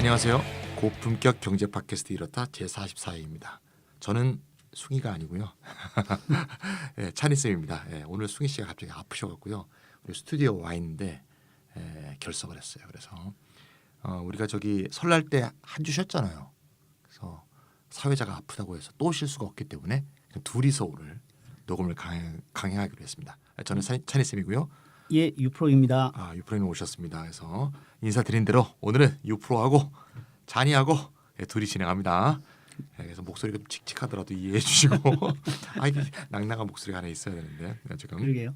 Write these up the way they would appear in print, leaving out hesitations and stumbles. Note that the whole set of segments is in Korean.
안녕하세요. 고품격 경제 팟캐스트 이렇다 제44회입니다. 저는 숭이가 아니고요. 네, 찬이쌤입니다. 네, 오늘 숭이 씨가 갑자기 아프셔갖고요. 우리 스튜디오 와 있는데 결석을 했어요. 그래서 우리가 저기 설날 때 한 주 쉬었잖아요. 그래서 사회자가 아프다고 해서 또 쉴 수가 없기 때문에 둘이서 오늘 녹음을 강행하기로 했습니다. 저는 찬이쌤이고요. 예, 유프로입니다. 유프로님 오셨습니다. 그래서 인사드린 대로 오늘은 유프로하고 잔이하고 둘이 진행합니다. 그래서 목소리가 좀 칙칙하더라도 이해해 주시고 이게 낭낭한 목소리가 하나 있어야 되는데 지금 그러게요.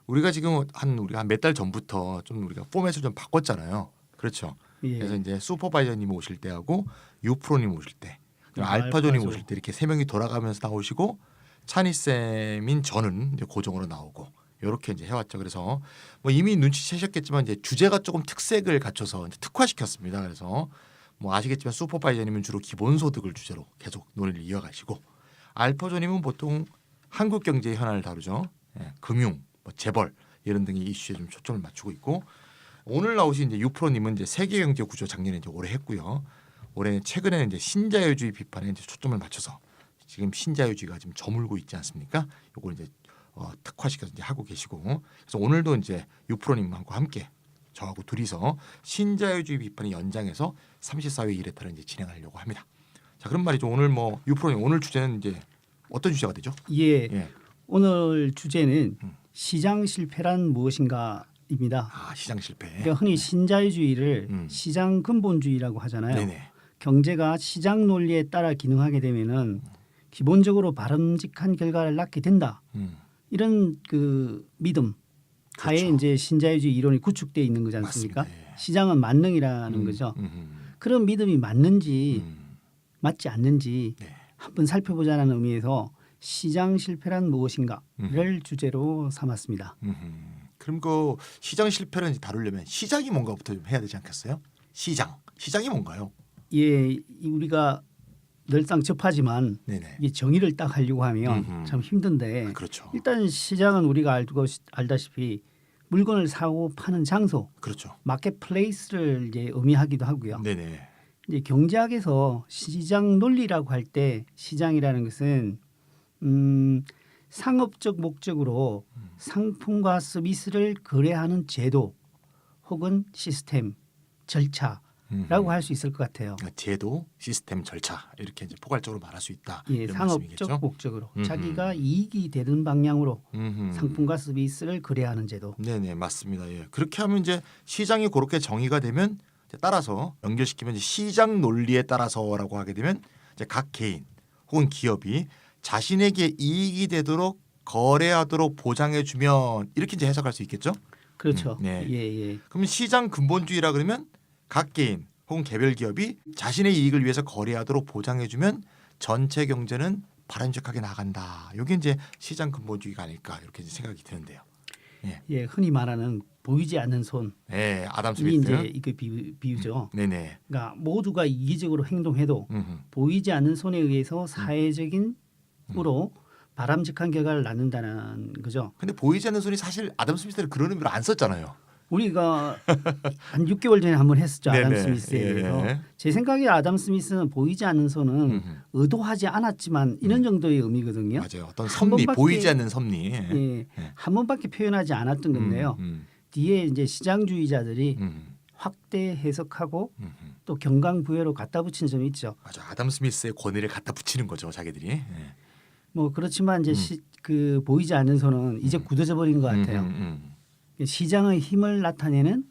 우리가 지금 우리가 몇 달 전부터 좀 우리가 포맷을 좀 바꿨잖아요. 그렇죠. 예. 그래서 이제 슈퍼바이저님 오실 때하고 유프로님 오실 때, 알파조님 오실 때 이렇게 세 명이 돌아가면서 나오시고 찬이쌤인 저는 이제 고정으로 나오고 이렇게 이제 해왔죠. 그래서 뭐 이미 눈치채셨겠지만 이제 주제가 조금 특색을 갖춰서 이제 특화시켰습니다. 그래서 뭐 아시겠지만 슈퍼바이저님은 주로 기본소득을 주제로 계속 논의를 이어가시고 알파조님은 보통 한국 경제 현안을 다루죠. 금융, 뭐 재벌 이런 등의 이슈에 좀 초점을 맞추고 있고 오늘 나오신 이제 유프로님은 이제 세계 경제 구조 작년에 이제 오래 했고요. 올해 최근에는 이제 신자유주의 비판에 이제 초점을 맞춰서 지금 신자유주의가 지금 저물고 있지 않습니까? 이걸 이제 특화시켜서 이제 하고 계시고 그래서 오늘도 이제 유프로님과 함께 저하고 둘이서 신자유주의 비판의 연장해서 34회 1회차를 이제 진행하려고 합니다. 자, 그런 말이죠. 오늘 뭐 유프로님 오늘 주제는 이제 어떤 주제가 되죠? 예. 오늘 주제는 시장 실패란 무엇인가입니다. 시장 실패. 그러니까 흔히 신자유주의를 시장 근본주의라고 하잖아요. 네네. 경제가 시장 논리에 따라 기능하게 되면은 기본적으로 바람직한 결과를 낳게 된다. 이런 그 믿음 하에 그렇죠. 이제 신자유주의 이론이 구축되어 있는 거지 않습니까? 맞습니다. 예. 시장은 만능이라는 거죠. 그런 믿음이 맞는지 맞지 않는지 네. 한번 살펴보자는 의미에서 시장 실패란 무엇인가를 주제로 삼았습니다. 그럼 그 시장 실패를 이제 다루려면 시장이 뭔가부터 좀 해야 되지 않겠어요? 시장이 뭔가요? 예, 우리가 늘상 접하지만 네네. 이게 정의를 딱 하려고 하면 참 힘든데 그렇죠. 일단 시장은 우리가 알다시피 물건을 사고 파는 장소, 그렇죠. 마켓플레이스를 이제 의미하기도 하고요. 네네. 이제 경제학에서 시장 논리라고 할 때 시장이라는 것은 상업적 목적으로 상품과 서비스를 거래하는 제도 혹은 시스템, 절차라고 할 수 있을 것 같아요. 제도, 시스템, 절차 이렇게 이제 포괄적으로 말할 수 있다. 예, 이런 상업적 말씀이겠죠? 목적으로 자기가 이익이 되는 방향으로 음흠. 상품과 서비스를 거래하는 제도. 네네 맞습니다. 예. 그렇게 하면 이제 시장이 그렇게 정의가 되면 이제 따라서 연결시키면 이제 시장 논리에 따라서라고 하게 되면 이제 각 개인 혹은 기업이 자신에게 이익이 되도록 거래하도록 보장해주면 이렇게 이제 해석할 수 있겠죠? 그렇죠. 네. 예. 그럼 시장 근본주의라 그러면 각 개인 혹은 개별 기업이 자신의 이익을 위해서 거래하도록 보장해주면 전체 경제는 바람직하게 나간다. 이게 이제 시장 근본주의가 아닐까 이렇게 이제 생각이 드는데요. 예, 흔히 말하는 보이지 않는 손이 네, 아담 스미스. 이제 이거 비유죠. 네네. 그러니까 모두가 이기적으로 행동해도 보이지 않는 손에 의해서 사회적인으로 바람직한 결과를 낳는다는 거죠. 근데 보이지 않는 손이 사실 아담 스미스를 그런 의미로 안 썼잖아요. 우리가 한 6개월 전에 한번 했었죠. 아담 네네. 스미스에 예. 대해서. 제 생각에 아담 스미스는 보이지 않는 손은 의도하지 않았지만 이런 정도의 의미거든요. 맞아요. 어떤 한 섭리, 번밖에- 보이지 않는 섭리. 예, 한 번밖에 표현하지 않았던 건데요. 음. 뒤에 이제 시장주의자들이 확대 해석하고 또 경강부여로 갖다 붙인 점이 있죠. 맞아. 아담 스미스의 권위를 갖다 붙이는 거죠, 자기들이. 예. 뭐 그렇지만 이제 그 보이지 않는 손은 이제 굳어져 버린 것 같아요. 시장의 힘을 나타내는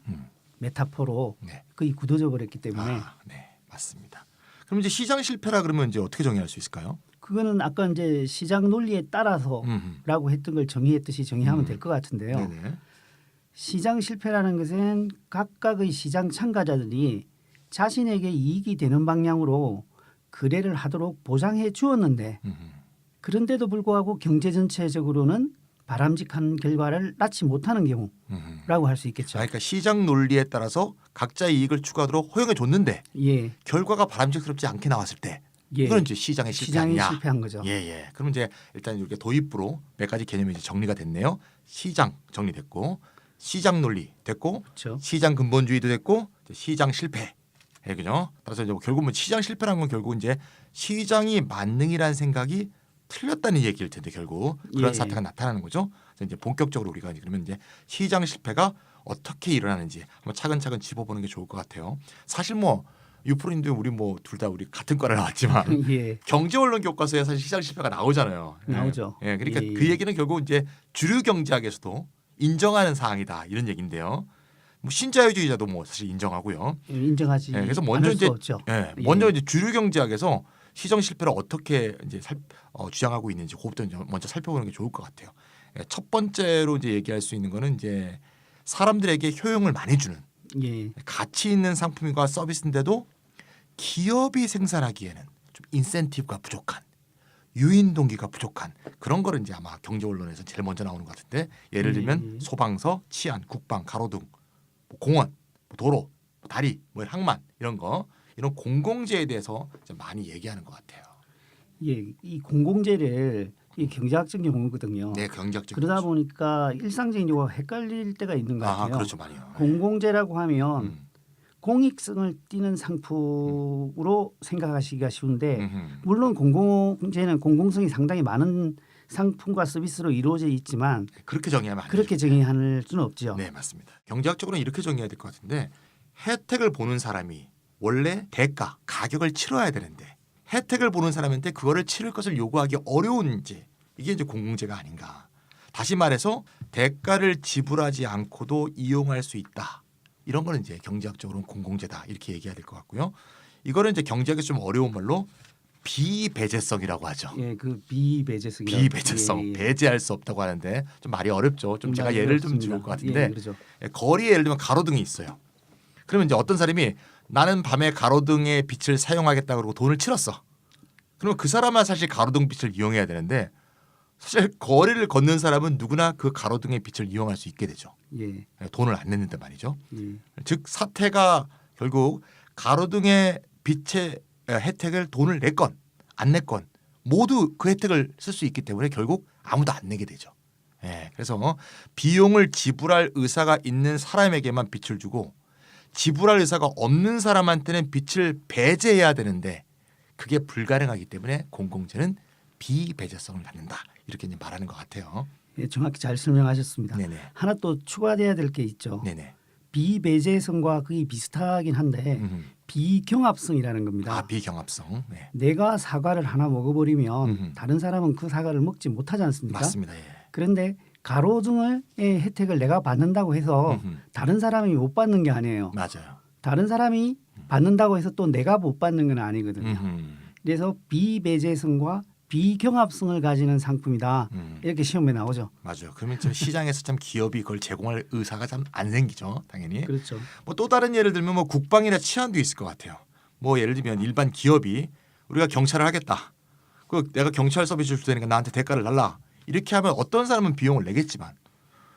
메타포로 네. 거의 굳어져 버렸기 때문에 네, 맞습니다. 그럼 이제 시장 실패라 그러면 이제 어떻게 정의할 수 있을까요? 그거는 아까 이제 시장 논리에 따라서라고 했던 걸 정의했듯이 정의하면 될 것 같은데요. 네네. 시장 실패라는 것은 각각의 시장 참가자들이 자신에게 이익이 되는 방향으로 거래를 하도록 보장해 주었는데 그런데도 불구하고 경제 전체적으로는 바람직한 결과를 낳지 못하는 경우라고 할 수 있겠죠. 그러니까 시장 논리에 따라서 각자의 이익을 추구하도록 허용해 줬는데 예, 결과가 바람직스럽지 않게 나왔을 때 예. 이건 이제 시장의 실패 시장이 아니냐. 실패한 거죠. 예. 그럼 이제 일단 이렇게 도입부로 몇 가지 개념이 이제 정리가 됐네요. 시장 정리됐고 시장 논리 됐고 그렇죠. 시장 근본주의도 됐고 시장 실패. 예, 그죠? 따라서 이제 결국은 시장 실패라는 건 결국 이제 시장이 만능이라는 생각이 틀렸다는 얘기일 텐데 결국 그런 예. 사태가 나타나는 거죠. 그래서 이제 본격적으로 우리가 그러면 이제 시장 실패가 어떻게 일어나는지 한번 차근차근 짚어보는 게 좋을 것 같아요. 사실 뭐 유프로님도 우리 뭐 둘 다 우리 같은 과를 나왔지만 예. 경제 언론 교과서에 사실 시장 실패가 나오잖아요. 예. 나오죠. 예, 그러니까 예. 그 얘기는 결국 이제 주류 경제학에서도 인정하는 사항이다 이런 얘기인데요. 뭐 신자유주의자도 뭐 사실 인정하고요. 인정하지. 예, 그래서 먼저 않을 이제 수 없죠. 예, 예. 먼저 이제 주류 경제학에서 시장 실패를 어떻게 이제 주장하고 있는지 그것부터 이제 먼저 살펴보는 게 좋을 것 같아요. 예, 첫 번째로 이제 얘기할 수 있는 거는 이제 사람들에게 효용을 많이 주는 예. 가치 있는 상품과 서비스인데도 기업이 생산하기에는 좀 인센티브가 부족한 유인 동기가 부족한 그런 거를 이제 아마 경제 언론에서 제일 먼저 나오는 것 같은데 예를 들면 소방서, 치안, 국방, 가로등, 뭐 공원, 뭐 도로, 뭐 다리, 뭐 항만 이런 거 이런 공공재에 대해서 좀 많이 얘기하는 것 같아요. 예. 이 공공재를 이 경제학적 용어거든요. 네, 경제학적 그러다 보니까 일상적인 용어가 헷갈릴 때가 있는 것 같아요. 그렇죠, 많이요. 공공재라고 하면 음. 공익성을 띠는 상품으로 생각하시기가 쉬운데 음흠. 물론 공공재는 공공성이 상당히 많은 상품과 서비스로 이루어져 있지만 그렇게 정의하면 안 그렇게 되죠. 정의할 수는 없죠. 네, 맞습니다. 경제학적으로는 이렇게 정의해야 될 것 같은데 혜택을 보는 사람이 원래 대가, 가격을 치러야 되는데 혜택을 보는 사람한테 그거를 치를 것을 요구하기 어려운지 이게 이제 공공재가 아닌가. 다시 말해서 대가를 지불하지 않고도 이용할 수 있다. 이런 거는 이제 경제학적으로는 공공재다 이렇게 얘기해야 될 것 같고요. 이거는 이제 경제학에 좀 어려운 말로 비배제성이라고 하죠. 예, 그 비배제성. 비배제성, 배제할 수 없다고 하는데 좀 말이 어렵죠. 좀 제가 예를 좀 좋을 것 같은데 예, 그렇죠. 거리에 예를 들면 가로등이 있어요. 그러면 이제 어떤 사람이 나는 밤에 가로등의 빛을 사용하겠다 그러고 돈을 치렀어. 그러면 그 사람은 사실 가로등 빛을 이용해야 되는데 사실 거리를 걷는 사람은 누구나 그 가로등의 빛을 이용할 수 있게 되죠. 예, 돈을 안 냈는데 말이죠. 예. 즉 사태가 결국 가로등의 빛의 혜택을 돈을 냈건 안 냈건 모두 그 혜택을 쓸 수 있기 때문에 결국 아무도 안 내게 되죠. 예, 그래서 비용을 지불할 의사가 있는 사람에게만 빛을 주고 지불할 의사가 없는 사람한테는 빛을 배제해야 되는데 그게 불가능하기 때문에 공공재는 비배제성을 갖는다 이렇게 이제 말하는 것 같아요. 예, 정확히 잘 설명하셨습니다. 네네. 하나 또 추가돼야 될 게 있죠. 네네. 비배제성과 거의 비슷하긴 한데 비경합성이라는 겁니다. 비경합성. 네. 내가 사과를 하나 먹어버리면 음흠. 다른 사람은 그 사과를 먹지 못하지 않습니까? 맞습니다. 예. 그런데 가로등의 혜택을 내가 받는다고 해서 음흠. 다른 사람이 못 받는 게 아니에요. 맞아요. 다른 사람이 받는다고 해서 또 내가 못 받는 건 아니거든요. 그래서 비배제성과 비경합성을 가지는 상품이다. 이렇게 시험에 나오죠. 맞아요. 그러면 좀 시장에서 참 기업이 그걸 제공할 의사가 참 안 생기죠. 당연히. 그렇죠. 뭐 또 다른 예를 들면 뭐 국방이나 치안도 있을 것 같아요. 뭐 예를 들면 일반 기업이 우리가 경찰을 하겠다. 그 내가 경찰 서비스를 줄 테니까 나한테 대가를 달라. 이렇게 하면 어떤 사람은 비용을 내겠지만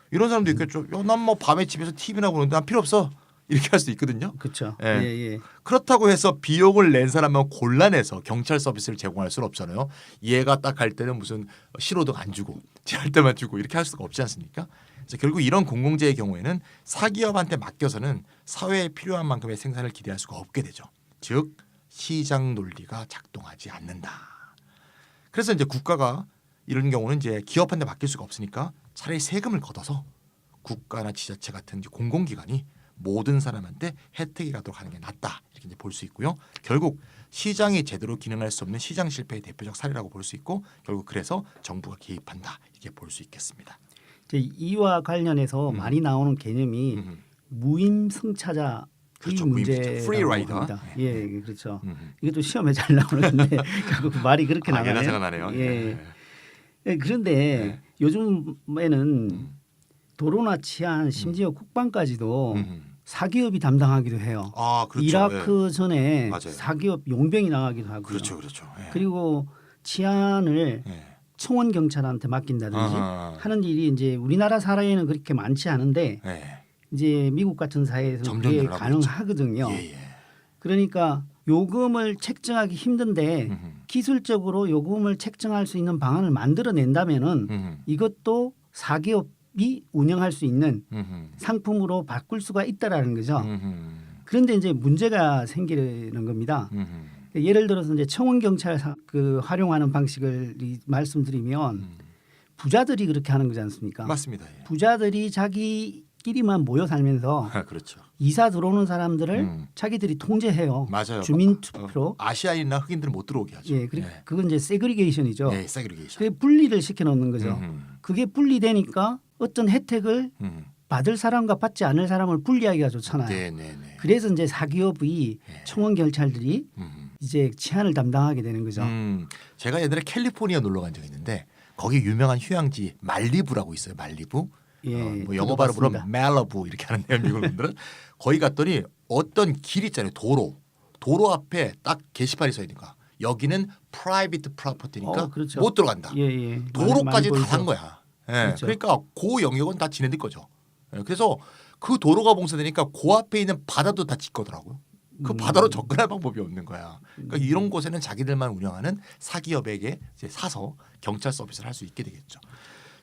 이런 사람도 있겠죠. 난 뭐 밤에 집에서 TV나 보는데 난 필요 없어. 이렇게 할 수 있거든요. 그렇죠. 예. 예, 예. 그렇다고 해서 비용을 낸 사람은 곤란해서 경찰 서비스를 제공할 수는 없잖아요. 얘가 딱 갈 때는 무슨 신호등 안 주고 제할 때만 주고 이렇게 할 수가 없지 않습니까? 그래서 결국 이런 공공재의 경우에는 사기업한테 맡겨서는 사회에 필요한 만큼의 생산을 기대할 수가 없게 되죠. 즉 시장 논리가 작동하지 않는다. 그래서 이제 국가가 이런 경우는 이제 기업한테 맡길 수가 없으니까 차라리 세금을 걷어서 국가나 지자체 같은 공공기관이 모든 사람한테 혜택이 가도록 하는 게 낫다 이렇게 이제 볼 수 있고요. 결국 시장이 제대로 기능할 수 없는 시장 실패의 대표적 사례라고 볼 수 있고 결국 그래서 정부가 개입한다 이렇게 볼 수 있겠습니다. 이제 이와 관련해서 많이 나오는 개념이 무임승차자 그렇죠. 이 문제라고 free rider. 합니다. 네. 예, 그렇죠. 이것도 시험에 잘 나오는데 결국 말이 그렇게 나가네요. 예나 생각나네요. 예. 예, 그런데 요즘에는 도로나 치안 심지어 국방까지도 사기업이 담당하기도 해요. 아, 그렇죠. 이라크 예. 전에 맞아요. 사기업 용병이 나가기도 하고요. 그렇죠, 그렇죠. 예. 그리고 치안을 예. 청원 경찰한테 맡긴다든지 아하. 하는 일이 이제 우리나라 사회에는 그렇게 많지 않은데 예. 이제 미국 같은 사회에서는 점점 그게 늘어나고 가능하거든요. 예, 예. 그러니까 요금을 책정하기 힘든데 기술적으로 요금을 책정할 수 있는 방안을 만들어낸다면은 이것도 사기업 기업이 운영할 수 있는 상품으로 바꿀 수가 있다라는 거죠. 그런데 이제 문제가 생기는 겁니다. 예를 들어서 이제 청원 경찰 그 활용하는 방식을 말씀드리면 부자들이 그렇게 하는 거지 않습니까? 맞습니다. 예. 부자들이 자기끼리만 모여 살면서 그렇죠. 이사 들어오는 사람들을 자기들이 통제해요. 맞아요. 주민 투표로. 아시아인이나 흑인들은 못 들어오게 하죠. 예, 그건 이제 세그리게이션이죠. 예, 세그리게이션. 그게 분리를 시켜 놓는 거죠. 그게 분리되니까 어떤 혜택을 받을 사람과 받지 않을 사람을 분리하기가 좋잖아요. 네네네. 그래서 이제 사기업의 청원 경찰들이 이제 치안을 담당하게 되는 거죠. 제가 예전에 캘리포니아 놀러 간 적이 있는데 거기 유명한 휴양지 말리부라고 있어요. 말리부. 예, 뭐 영어 발음으로 멜러부 이렇게 하는데요. 미국 분들은 거기 갔더니 어떤 길 있잖아요. 도로 앞에 딱 게시판이 써 있는 거야. 여기는 프라이빗 프로퍼티니까 그렇죠. 못 들어간다. 예. 도로까지 많이 다 산 보이죠. 거야. 예, 그렇죠. 그러니까 그 영역은 다 지네들 거죠. 예, 그래서 그 도로가 봉쇄되니까 그 앞에 있는 바다도 다 짓거더라고요. 그 바다로 접근할 방법이 없는 거야. 그러니까 이런 곳에는 자기들만 운영하는 사기업에게 이제 사서 경찰 서비스를 할 수 있게 되겠죠.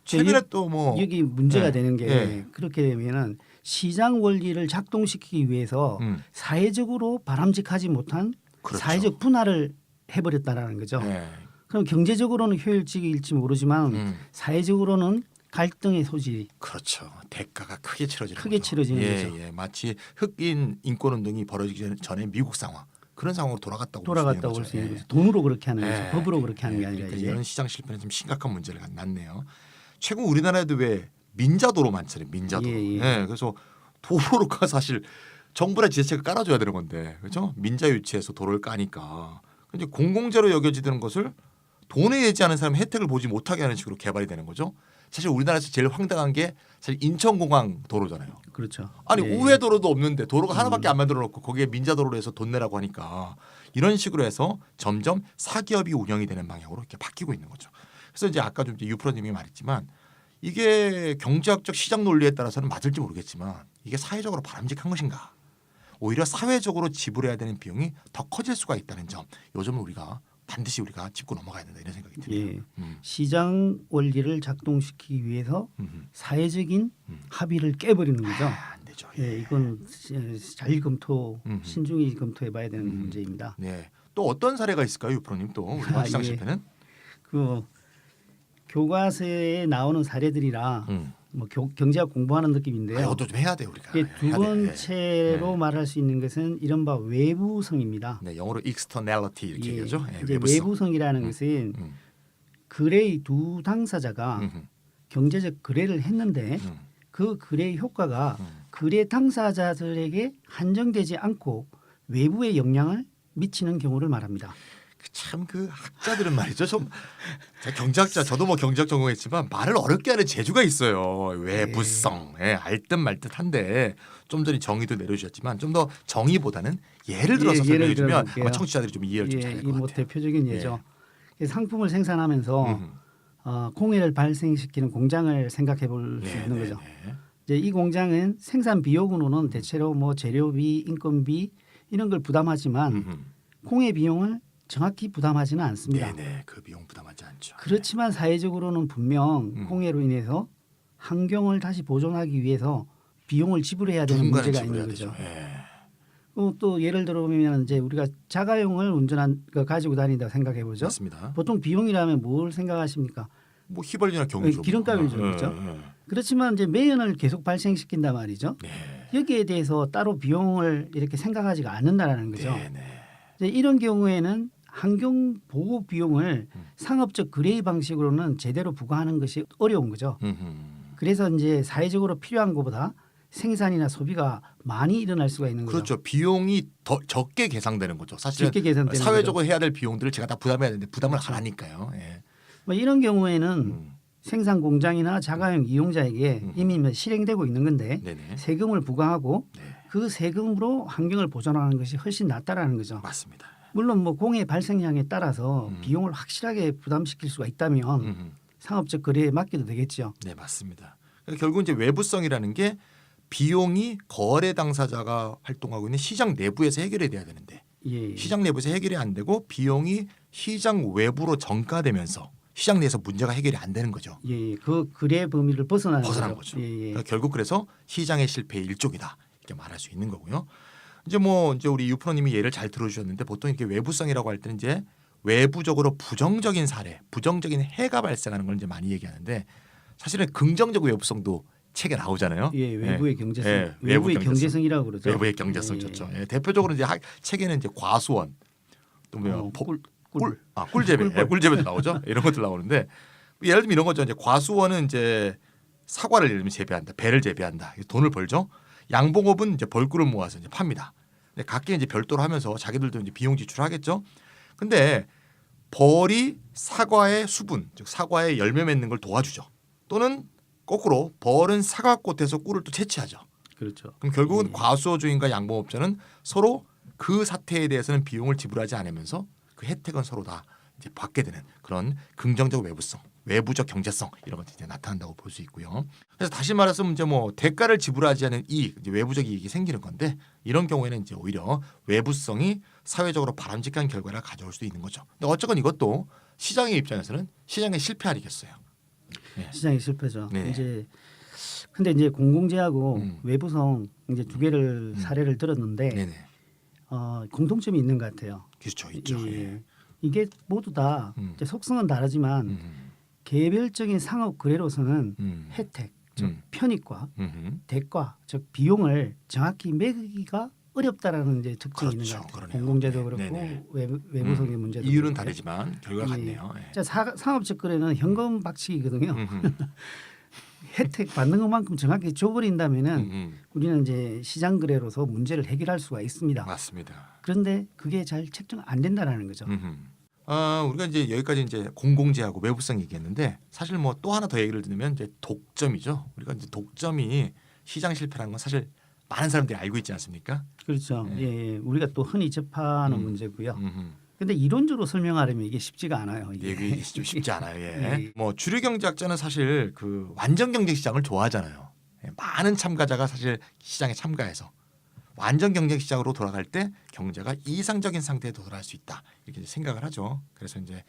최근에 또 뭐 여기 문제가 네. 되는 게 네. 그렇게 되면은 시장 원리를 작동시키기 위해서 사회적으로 바람직하지 못한 그렇죠. 사회적 분할을 해버렸다라는 거죠. 예. 그럼 경제적으로는 효율적일지 모르지만 사회적으로는 갈등의 소지. 그렇죠. 대가가 크게 치러지는 크게 거죠. 치러지는 예, 거죠. 예. 마치 흑인 인권 운동이 벌어지기 전에 미국 상황 그런 상황으로 돌아갔다고 볼 수 있는 거죠. 돈으로 그렇게 하는 예. 거죠. 법으로 그렇게 하는 게 아니라 그러니까 이제. 이런 시장 실패는 좀 심각한 문제를 낳네요. 최근 우리나라에도 왜 민자도로 많잖아요. 민자도로. 예. 예, 그래서 도로가 사실 정부나 지자체가 깔아줘야 되는 건데 그렇죠? 민자 유치해서 도로를 까니까 이제 공공재로 여겨지는 것을 돈에 내지 않은 사람 혜택을 보지 못하게 하는 식으로 개발이 되는 거죠. 사실 우리나라에서 제일 황당한 게 사실 인천공항 도로잖아요. 그렇죠. 아니 예. 우회도로도 없는데 도로가 하나밖에 안 만들어 놓고 거기에 민자도로로 해서 돈 내라고 하니까 이런 식으로 해서 점점 사기업이 운영이 되는 방향으로 이렇게 바뀌고 있는 거죠. 그래서 이제 아까 좀 유프로님이 말했지만 이게 경제학적 시장 논리에 따라서는 맞을지 모르겠지만 이게 사회적으로 바람직한 것인가? 오히려 사회적으로 지불해야 되는 비용이 더 커질 수가 있다는 점. 요즘은 우리가 반드시 우리가 짚고 넘어가야 된다 이런 생각이 드네요. 예. 시장 원리를 작동시키기 위해서 사회적인 합의를 깨버리는 거죠. 안 되죠. 예, 이건 잘 신중히 검토해봐야 되는 문제입니다. 네. 또 어떤 사례가 있을까요, 유프로님? 또 우리가 시장 예. 실패는? 그 교과서에 나오는 사례들이라 뭐 경제학 공부하는 느낌인데요. 이것도 좀 해야 돼 우리가. 이게 두 해야 돼. 번째로 말할 수 있는 것은 이른바 외부성입니다. 네, 영어로 externality 이렇게 예, 얘기하죠. 예, 이제 외부성. 외부성이라는 것은 거래의 두 당사자가 경제적 거래를 했는데 그 거래의 효과가 거래 당사자들에게 한정되지 않고 외부에 영향을 미치는 경우를 말합니다. 참 그 학자들은 말이죠. 좀 제가 경제학자 저도 뭐 경제학 전공했지만 말을 어렵게 하는 재주가 있어요. 외부성, 알듯 말듯한데 좀 전에 정의도 내려주셨지만 좀 더 정의보다는 예를 들어서 설명해주면 아마 청취자들이 좀 이해를 좀 잘할 것 뭐 같아요. 대표적인 예죠. 상품을 생산하면서 공해를 발생시키는 공장을 생각해 볼 수 있는 거죠. 이제 이 공장은 생산 비용으로는 대체로 뭐 재료비, 인건비 이런 걸 부담하지만 공해 비용을 정확히 부담하지는 않습니다. 네네, 그 비용 부담하지 않죠. 그렇지만 사회적으로는 분명 공해로 인해서 환경을 다시 보존하기 위해서 비용을 지불해야 되는 문제가 있는 거죠. 또 예를 들어보면 이제 우리가 자가용을 가지고 다닌다 생각해 보죠. 맞습니다. 보통 비용이라면 뭘 생각하십니까? 뭐 휘발유나 경유, 기름값이죠, 그렇죠. 그렇지만 이제 매연을 계속 발생시킨단 말이죠. 여기에 대해서 따로 비용을 이렇게 생각하지가 않는다라는 거죠. 이제 이런 경우에는 환경 보호 비용을 상업적 거래 방식으로는 제대로 부과하는 것이 어려운 거죠. 그래서 이제 사회적으로 필요한 것보다 생산이나 소비가 많이 일어날 수가 있는 거죠. 그렇죠. 비용이 더 적게 계산되는 거죠. 사실은 적게 계산되는 사회적으로 거죠. 해야 될 비용들을 제가 다 부담해야 되는데 부담을 그렇죠. 안 하니까요. 예. 뭐 이런 경우에는 생산 공장이나 자가용 이용자에게 이미 실행되고 있는 건데 네네. 세금을 부과하고 그 세금으로 환경을 보존하는 것이 훨씬 낫다라는 거죠. 맞습니다. 물론 뭐 공해 발생량에 따라서 비용을 확실하게 부담시킬 수가 있다면 상업적 거래에 맡겨도 되겠죠. 네, 맞습니다. 그러니까 결국 이제 외부성이라는 게 비용이 거래 당사자가 활동하고 있는 시장 내부에서 해결이 돼야 되는데 예. 시장 내부에서 해결이 안 되고 비용이 시장 외부로 전가되면서 시장 내에서 문제가 해결이 안 되는 거죠. 예, 그 거래 범위를 벗어나는 거죠. 예, 예. 그러니까 결국 그래서 시장의 실패의 일종이다 이렇게 말할 수 있는 거고요. 이제 우리 유프로님이 예를 잘 들어주셨는데 보통 이렇게 외부성이라고 할 때는 이제 외부적으로 부정적인 사례, 부정적인 해가 발생하는 걸 이제 많이 얘기하는데 사실은 긍정적 외부성도 책에 나오잖아요. 예, 외부의 경제성, 예, 외부의 경제성이라고 그러죠. 외부의 경제성 좋죠. 예, 대표적으로 이제 책에는 이제 과수원 또 뭐야 꿀재배도 나오죠. 이런 것들 나오는데 예를 들면 이런 거죠. 이제 과수원은 이제 사과를 예를 들면 재배한다, 배를 재배한다, 돈을 벌죠. 양봉업은 이제 벌꿀을 모아서 이제 팝니다. 근데 각기 이제 별도로 하면서 자기들도 이제 비용 지출하겠죠. 근데 벌이 사과의 수분, 즉 사과의 열매 맺는 걸 도와주죠. 또는 거꾸로 벌은 사과꽃에서 꿀을 또 채취하죠. 그렇죠. 그럼 결국은 과수원 주인과 양봉업자는 서로 그 사태에 대해서는 비용을 지불하지 않으면서 그 혜택은 서로 다 이제 받게 되는 그런 긍정적 외부성, 외부적 경제성 이런 것들이 이제 나타난다고 볼 수 있고요. 그래서 다시 말해서 이제 뭐 대가를 지불하지 않은 이익, 이제 외부적 이익이 생기는 건데 이런 경우에는 이제 오히려 외부성이 사회적으로 바람직한 결과를 가져올 수도 있는 거죠. 근데 어쨌건 이것도 시장의 입장에서는 시장의 실패 아니겠어요. 네. 시장의 실패죠. 네. 이제 근데 이제 공공재하고 외부성 이제 두 개를 음. 사례를 들었는데 네네. 공통점이 있는 것 같아요. 그렇죠, 있죠. 예, 예. 예. 이게 모두 다 이제 속성은 다르지만 개별적인 상업 거래로서는 혜택, 즉 편익과 대가, 즉 비용을 정확히 매기기가 어렵다라는 이제 특징이 있는 것 같아요. 그러네요. 공공재도 그렇고 네네. 외부성의 문제도 이유는 그렇고요. 다르지만 결과가 예. 같네요. 예. 자, 상업적 거래는 현금 박치기거든요. 음흠. 혜택 받는 것만큼 정확히 줘버린다면은 음흠. 우리는 이제 시장 거래로서 문제를 해결할 수가 있습니다. 맞습니다. 그런데 그게 잘 책정 안 된다라는 거죠. 우리가 이제 여기까지 이제 공공재하고 외부성 얘기했는데 사실 뭐 또 하나 더 얘기를 드리면 이제 독점이죠. 우리가 이제 독점이 시장 실패라는 건 사실 많은 사람들이 알고 있지 않습니까? 그렇죠. 네. 예, 우리가 또 흔히 접하는 문제고요. 근데 이론적으로 설명하려면 이게 쉽지가 않아요. 이게. 얘기 좀 쉽지 않아요. 예. 예. 뭐 주류 경제학자는 사실 그 완전 경쟁 시장을 좋아하잖아요. 예, 많은 참가자가 사실 시장에 참가해서 완전 경쟁 시장으로 돌아갈 때 경제가 이상적인 상태에 도달할 수 있다 이렇게 이제 생각을 하죠. 그래서 이제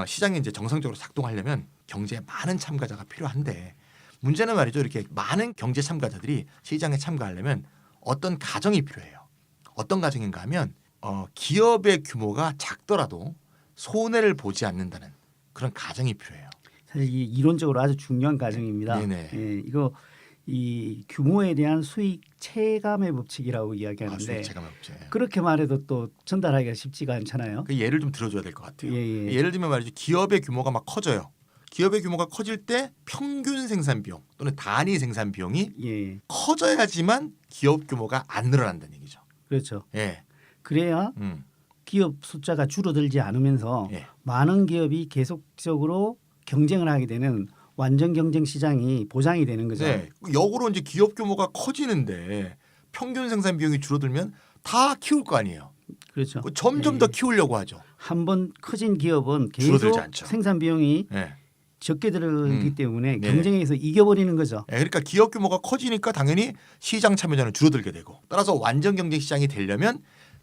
시장이 이제 정상적으로 작동하려면 경제에 많은 참가자가 필요한데 문제는 말이죠. 이렇게 많은 경제 참가자들이 시장에 참가하려면 어떤 가정이 필요해요. 어떤 가정인가 하면 기업의 규모가 작더라도 손해를 보지 않는다는 그런 가정이 필요해요. 사실 이 이론적으로 아주 중요한 과정입니다. 네네. 예, 이거 이 규모에 대한 수익 체감의 법칙이라고 이야기하는데 수익 체감의 법칙. 그렇게 말해도 또 전달하기가 쉽지가 않잖아요. 그 예를 좀 들어줘야 될 것 같아요. 예. 예를 들면 말이죠. 기업의 규모가 막 커져요. 기업의 규모가 커질 때 평균 생산 비용 또는 단위 생산 비용이 예, 커져야지만 기업 규모가 안 늘어난다는 얘기죠. 그렇죠. 예. 그래야 기업 숫자가 줄어들지 않으면서 예. 많은 기업이 계속적으로 경쟁을 하게 되는 완전 경쟁 시장이 보장이 되는 거죠. 네. 역으로 이제 기업 규모가 커지는데 평균 생산 비용이 줄어들면 다 키울 거 아니에요. 그렇죠. 점점 예. 더 키우려고 하죠. 한번 커진 기업은 계속 줄어들지 않죠. 생산 비용이 예. 적게 들기 때문에 네. 경쟁에서 이겨버리는 거죠. 예, 그러니까 기업 규모가 커지니까 당연히 시장 참여자는 줄어들게 되고 따라서 완전 경쟁 시장이 되려면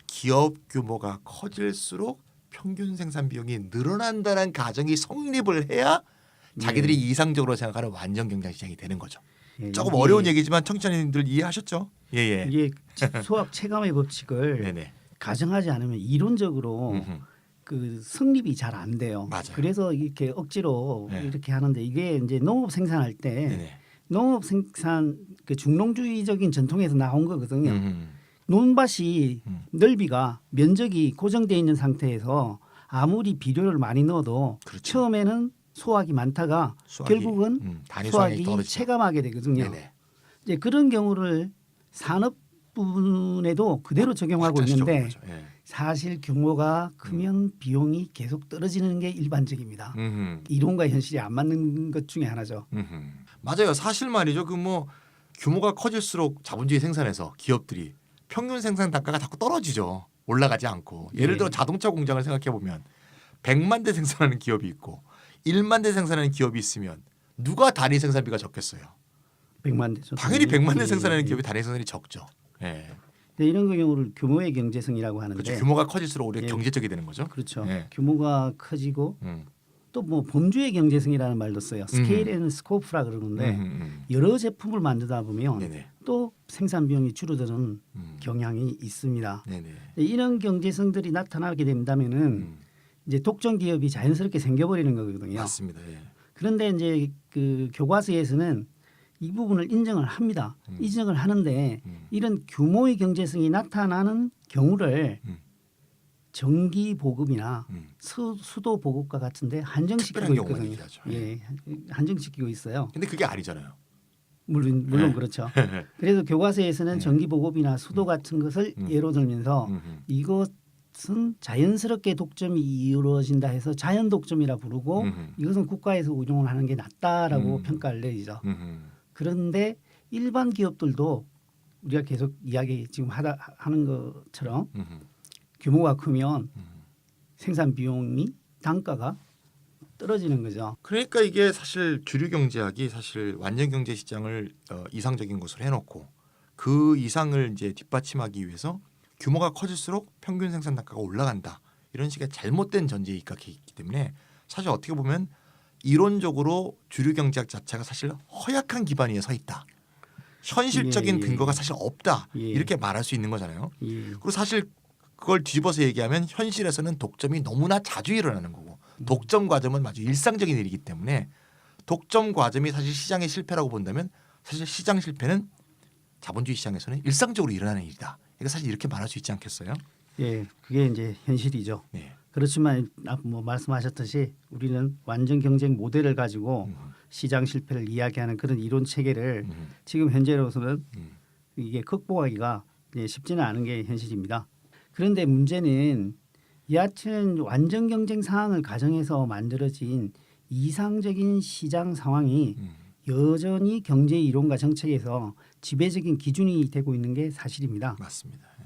기업 규모가 커질수록 평균 생산 비용이 늘어난다는 가정이 성립을 해야 자기들이 이상적으로 생각하는 완전 경쟁 시장이 되는 거죠. 예, 조금 이게- 어려운 얘기지만 청취자님들 이해하셨죠? 예예. 이게 수학 체감의 법칙을 네네. 가정하지 않으면 이론적으로 음흠. 그 성립이 잘 안 돼요. 맞아요. 그래서 이렇게 억지로 네. 이렇게 하는데 이게 이제 농업 생산할 때 네네. 농업 생산 그 중농주의적인 전통에서 나온 거거든요. 음흠. 논밭이 넓이가 면적이 고정되어 있는 상태에서 아무리 비료를 많이 넣어도 그렇죠. 처음에는 소화기 많다가 수확이, 결국은 단위 수확이 소화기 떨어지죠. 체감하게 되거든요. 네네. 이제 그런 경우를 산업 부분에도 그대로 적용하고 있는데 거죠. 예. 사실 규모가 크면 비용이 계속 떨어지는 게 일반적입니다. 음흠. 이론과 현실이 안 맞는 것 중에 하나죠. 맞아요. 사실 말이죠. 그 뭐 규모가 커질수록 자본주의 생산에서 기업들이 평균 생산 단가가 자꾸 떨어지죠. 올라가지 않고. 예를 들어 자동차 공장을 생각해 보면 100만 대 생산하는 기업이 있고 1만 대 생산하는 기업이 있으면 누가 단위 생산비가 적겠어요. 100만 대죠. 당연히 100만 대 예, 생산하는 예. 기업이 단위 생산이 적죠. 예. 네, 이런 경우를 규모의 경제성이라고 하는데 그렇죠. 규모가 커질수록 우리가 예. 경제적이 되는 거죠. 그렇죠. 예. 규모가 커지고 음. 또 뭐 범주의 경제성이라는 말도 써요. 스케일 앤 스코프라 그러는데 여러 제품을 만들다 보면 네네. 또 생산 비용이 줄어드는 경향이 있습니다. 네네. 이런 경제성들이 나타나게 된다면은 이제 독점 기업이 자연스럽게 생겨버리는 거거든요. 맞습니다. 예. 그런데 이제 그 교과서에서는 이 부분을 인정을 합니다. 인정을 하는데 이런 규모의 경제성이 나타나는 경우를 정기 보급이나 수도 보급과 같은데 한정시키고 특별한 경우만 있거든요. 얘기하죠. 예, 한정시키고 있어요. 근데 그게 아니잖아요. 물론 그렇죠. 그래서 교과서에서는 정기 보급이나 수도 같은 것을 예로 들면서 이것은 자연스럽게 독점이 이루어진다 해서 자연 독점이라 부르고 이것은 국가에서 운용을 하는 게 낫다라고 평가를 내리죠. 그런데 일반 기업들도 우리가 계속 이야기 지금 하는 것처럼 규모가 크면 생산 비용이 단가가 떨어지는 거죠. 그러니까 이게 사실 주류 경제학이 사실 완전 경제 시장을 이상적인 것으로 해놓고 그 이상을 이제 뒷받침하기 위해서 규모가 커질수록 평균 생산 단가가 올라간다 이런 식의 잘못된 전제에 입각해 있기 때문에 사실 어떻게 보면 이론적으로 주류 경제학 자체가 사실 허약한 기반 위에 서 있다. 현실적인 근거가 사실 없다 이렇게 말할 수 있는 거잖아요. 그리고 사실 그걸 뒤집어서 얘기하면 현실에서는 독점이 너무나 자주 일어나는 거고 독점 과점은 아주 일상적인 일이기 때문에 독점 과점이 사실 시장의 실패라고 본다면 사실 시장 실패는 자본주의 시장에서는 일상적으로 일어나는 일이다. 이거 사실 이렇게 말할 수 있지 않겠어요? 예, 그게 이제 현실이죠. 네. 그렇지만 뭐 말씀하셨듯이 우리는 완전 경쟁 모델을 가지고 시장 실패를 이야기하는 그런 이론 체계를 지금 현재로서는 이게 극복하기가 쉽지는 않은 게 현실입니다. 그런데 문제는 여하튼 완전 경쟁 상황을 가정해서 만들어진 이상적인 시장 상황이 여전히 경제 이론과 정책에서 지배적인 기준이 되고 있는 게 사실입니다. 맞습니다. 예.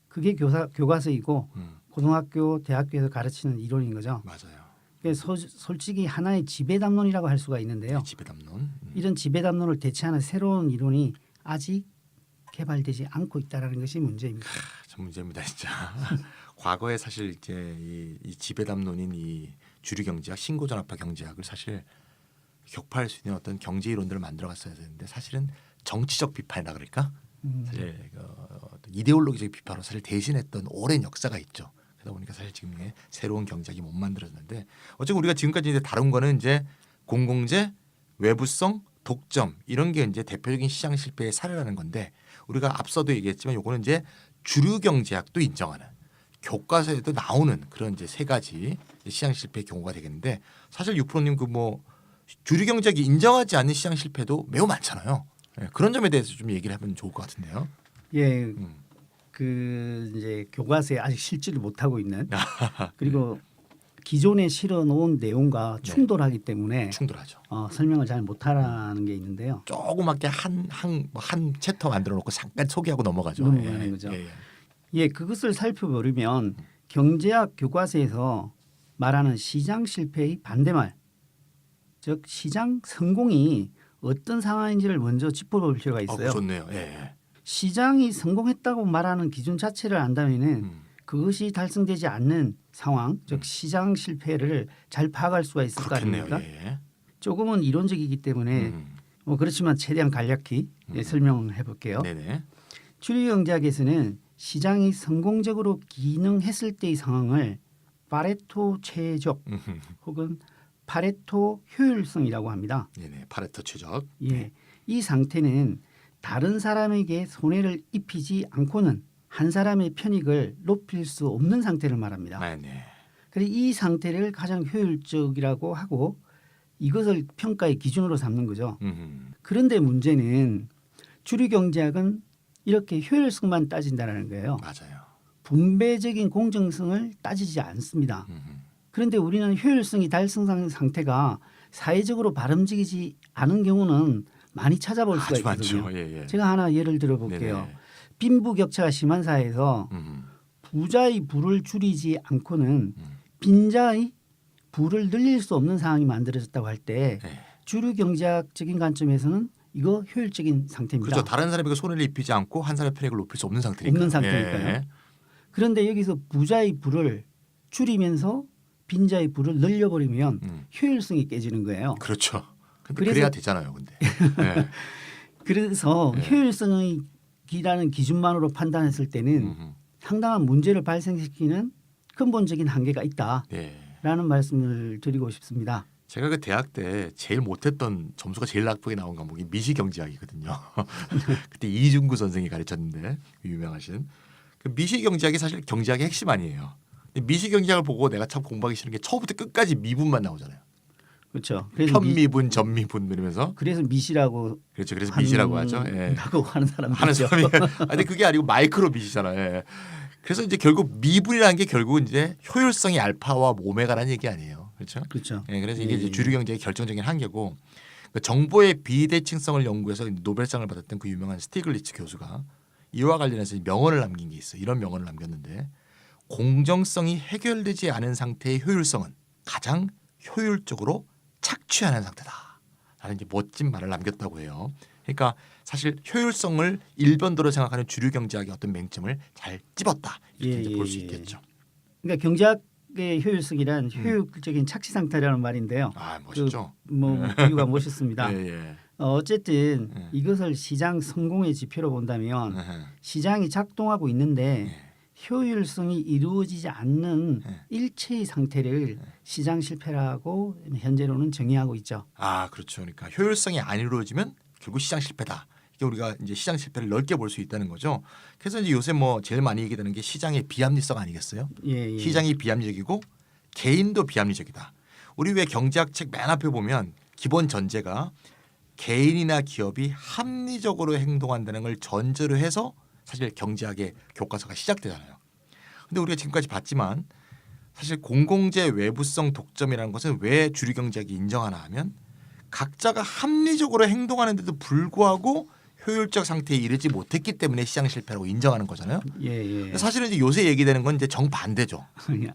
그게 교과서이고 고등학교, 대학교에서 가르치는 이론인 거죠. 맞아요. 그래서 솔직히 하나의 지배 담론이라고 할 수가 있는데요. 지배 담론. 이런 지배 담론을 대체하는 새로운 이론이 아직 개발되지 않고 있다라는 것이 문제입니다. 참 문제입니다, 진짜. 과거에 사실 이제 이 지배 담론인 이 주류 경제학, 신고전압화 경제학을 사실 격파할 수 있는 어떤 경제 이론들을 만들어갔어야 되는데 사실은 정치적 비판이라 그럴까? 사실 이데올로기적 비판으로 사실 대신했던 오랜 역사가 있죠. 그러다 보니까 사실 지금 새로운 경제학이 못 만들어졌는데 어쨌든 우리가 지금까지 이제 다룬 거는 이제 공공재, 외부성, 독점 이런 게 이제 대표적인 시장 실패의 사례라는 건데 우리가 앞서도 얘기했지만 요거는 이제 주류 경제학도 인정하는 교과서에도 나오는 그런 이제 세 가지 시장 실패의 경우가 되겠는데 사실 유프로님 그 뭐 주류 경제학이 인정하지 않는 시장 실패도 매우 많잖아요. 예, 그런 점에 대해서 좀 얘기를 하면 좋을 것 같은데요. 예, 그 이제 교과서에 아직 실지를 못하고 있는 그리고 기존에 실어놓은 내용과 충돌하기 때문에 충돌하죠. 설명을 잘 못하라는 게 있는데요. 조그맣게 한 챕터 만들어 놓고 잠깐 소개하고 넘어가죠. 넘어가는 거죠. 예, 그것을 살펴보려면 경제학 교과서에서 말하는 시장 실패의 반대말, 즉 시장 성공이 어떤 상황인지를 먼저 짚어볼 필요가 있어요. 좋네요. 예. 시장이 성공했다고 말하는 기준 자체를 안다면은 그것이 달성되지 않는 상황, 즉 시장 실패를 잘 파악할 수가 있을 거 아닙니까? 예. 조금은 이론적이기 때문에 뭐 그렇지만 최대한 간략히 설명을 해볼게요. 네네. 주류 경제학에서는 시장이 성공적으로 기능했을 때의 상황을 파레토 최적 혹은 파레토 효율성이라고 합니다. 네네. 파레토 최적. 예, 이 상태는 다른 사람에게 손해를 입히지 않고는 한 사람의 편익을 높일 수 없는 상태를 말합니다. 네. 그래서 이 상태를 가장 효율적이라고 하고 이것을 평가의 기준으로 삼는 거죠. 그런데 문제는 주류 경제학은 이렇게 효율성만 따진다는 거예요. 맞아요. 분배적인 공정성을 따지지 않습니다. 그런데 우리는 효율성이 달성한 상태가 사회적으로 바람직이지 않은 경우는 많이 찾아볼 수가 있거든요. 많죠. 예. 제가 하나 예를 들어볼게요. 빈부격차가 심한 사회에서 부자의 부를 줄이지 않고는 빈자의 부를 늘릴 수 없는 상황이 만들어졌다고 할 때 주류 경제학적인 관점에서는 이거 효율적인 상태입니다. 그렇죠. 다른 사람에게 손해를 입히지 않고 한 사람의 편익을 높일 수 없는 상태니까요. 없는 상태니까요. 그런데 여기서 부자의 부를 줄이면서 빈자의 부를 늘려버리면 음. 효율성이 깨지는 거예요. 그렇죠. 근데 그래서- 그래야 되잖아요, 근데. 네. 그래서 네. 효율성이라는 기준만으로 판단했을 때는 음흠. 상당한 문제를 발생시키는 근본적인 한계가 있다라는 네. 말씀을 드리고 싶습니다. 제가 그 대학 때 제일 못했던 점수가 제일 나쁘게 나온 과목이 미시경제학이거든요. 그때 이중구 선생이 가르쳤는데 유명하신 그 미시경제학이 사실 경제학의 핵심 아니에요. 근데 미시경제학을 보고 내가 참 공부하기 싫은 게 처음부터 끝까지 미분만 나오잖아요. 그렇죠. 그래서 편미분, 전미분 이러면서 그래서 미시라고 그렇죠. 그래서 미시라고 하죠. 예. 하고 하는 사람들 하는 있죠. 사람이 아니 그게 아니고 마이크로 미시잖아요. 예. 그래서 이제 결국 미분이라는 게 결국 이제 효율성이 알파와 오메가라는 얘기 아니에요. 그렇죠? 그렇죠. 예, 그래서 이게 예, 이제 예. 주류 경제의 결정적인 한계고 그 정보의 비대칭성을 연구해서 노벨상을 받았던 그 유명한 스티글리츠 교수가 이와 관련해서 명언을 남긴 게 있어요. 이런 명언을 남겼는데 공정성이 해결되지 않은 상태의 효율성은 가장 효율적으로 착취하는 상태다. 라는 이제 멋진 말을 남겼다고 해요. 그러니까 사실 효율성을 일변도로 생각하는 주류 경제학의 어떤 맹점을 잘 찝었다. 이렇게 예, 이제 볼 수 예, 예. 있겠죠. 그러니까 경제학의 효율성이란 효율적인 착취 상태라는 말인데요. 아 멋있죠. 뭐 비유가 멋있습니다. 예, 예. 어쨌든 예. 이것을 시장 성공의 지표로 본다면 에헤. 시장이 작동하고 있는데 예. 효율성이 이루어지지 않는 예. 일체의 상태를 시장 실패라고 현재로는 정의하고 있죠. 아 그렇죠. 그러니까 효율성이 안 이루어지면 결국 시장 실패다. 이게 우리가 이제 시장 실패를 넓게 볼 수 있다는 거죠. 그래서 이제 요새 뭐 제일 많이 얘기되는 게 시장의 비합리성 아니겠어요? 예, 예. 시장이 비합리적이고 개인도 비합리적이다. 우리 왜 경제학 책 맨 앞에 보면 기본 전제가 개인이나 기업이 합리적으로 행동한다는 걸 전제로 해서 사실 경제학의 교과서가 시작되잖아요. 근데 우리가 지금까지 봤지만 사실 공공재 외부성 독점이라는 것은 왜 주류 경제학이 인정하나 하면 각자가 합리적으로 행동하는데도 불구하고 효율적 상태에 이르지 못했기 때문에 시장 실패라고 인정하는 거잖아요. 예, 예. 사실은 이제 요새 얘기되는 건 이제 정반대죠.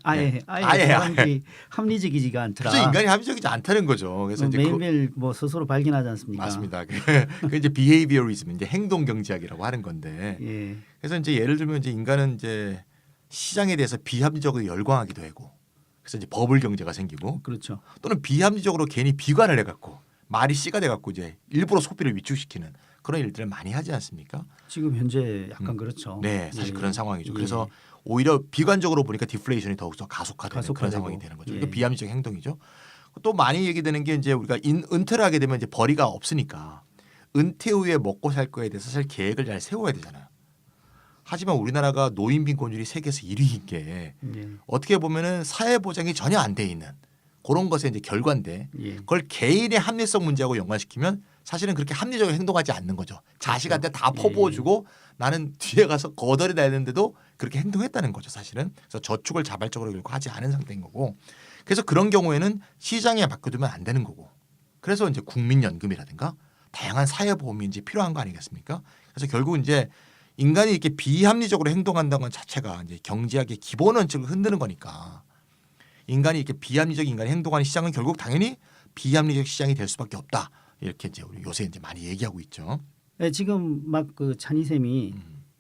아예 아예. 사람들이 합리적이지가 않더라. 그래서 인간이 합리적이지 않다는 거죠. 그래서 이제 매일매일 뭐 스스로 발견하지 않습니까? 맞습니다. 그 이제 비헤이비어리즘, 이제 행동 경제학이라고 하는 건데. 예, 그래서 이제 예를 들면 이제 인간은 이제 시장에 대해서 비합리적으로 열광하기도 하고, 그래서 이제 버블 경제가 생기고, 그렇죠. 또는 비합리적으로 괜히 비관을 해갖고 말이 씨가 돼갖고 이제 일부러 소비를 위축시키는 그런 일들을 많이 하지 않습니까? 지금 현재 약간 그렇죠. 네, 사실 예. 그런 상황이죠. 예. 그래서 오히려 비관적으로 보니까 디플레이션이 더욱더 가속화되는 그런 가속화되고. 상황이 되는 거죠. 예. 이거 비합리적 행동이죠. 또 많이 얘기되는 게 이제 우리가 은퇴를 하게 되면 이제 벌이가 없으니까 은퇴 후에 먹고 살 거에 대해서 사실 계획을 잘 세워야 되잖아요. 하지만 우리나라가 노인 빈곤율이 세계에서 1위인 게 예. 어떻게 보면은 사회 보장이 전혀 안 돼 있는 그런 것의 이제 결과인데 예. 그걸 개인의 합리성 문제하고 연관시키면 사실은 그렇게 합리적으로 행동하지 않는 거죠. 자식한테 다 예. 퍼부어주고 나는 뒤에 가서 거덜이 나는데도 그렇게 행동했다는 거죠. 사실은. 그래서 저축을 자발적으로 결국 하지 않은 상태인 거고. 그래서 그런 경우에는 시장에 맡겨두면 안 되는 거고. 그래서 이제 국민연금이라든가 다양한 사회보험이 이제 필요한 거 아니겠습니까? 그래서 결국 이제 인간이 이렇게 비합리적으로 행동한다는 것 자체가 이제 경제학의 기본 원칙을 흔드는 거니까 인간이 이렇게 비합리적 인간이 행동하는 시장은 결국 당연히 비합리적 시장이 될 수밖에 없다. 이렇게 이제 우리 요새 이제 많이 얘기하고 있죠. 네, 지금 막 그 찬희쌤이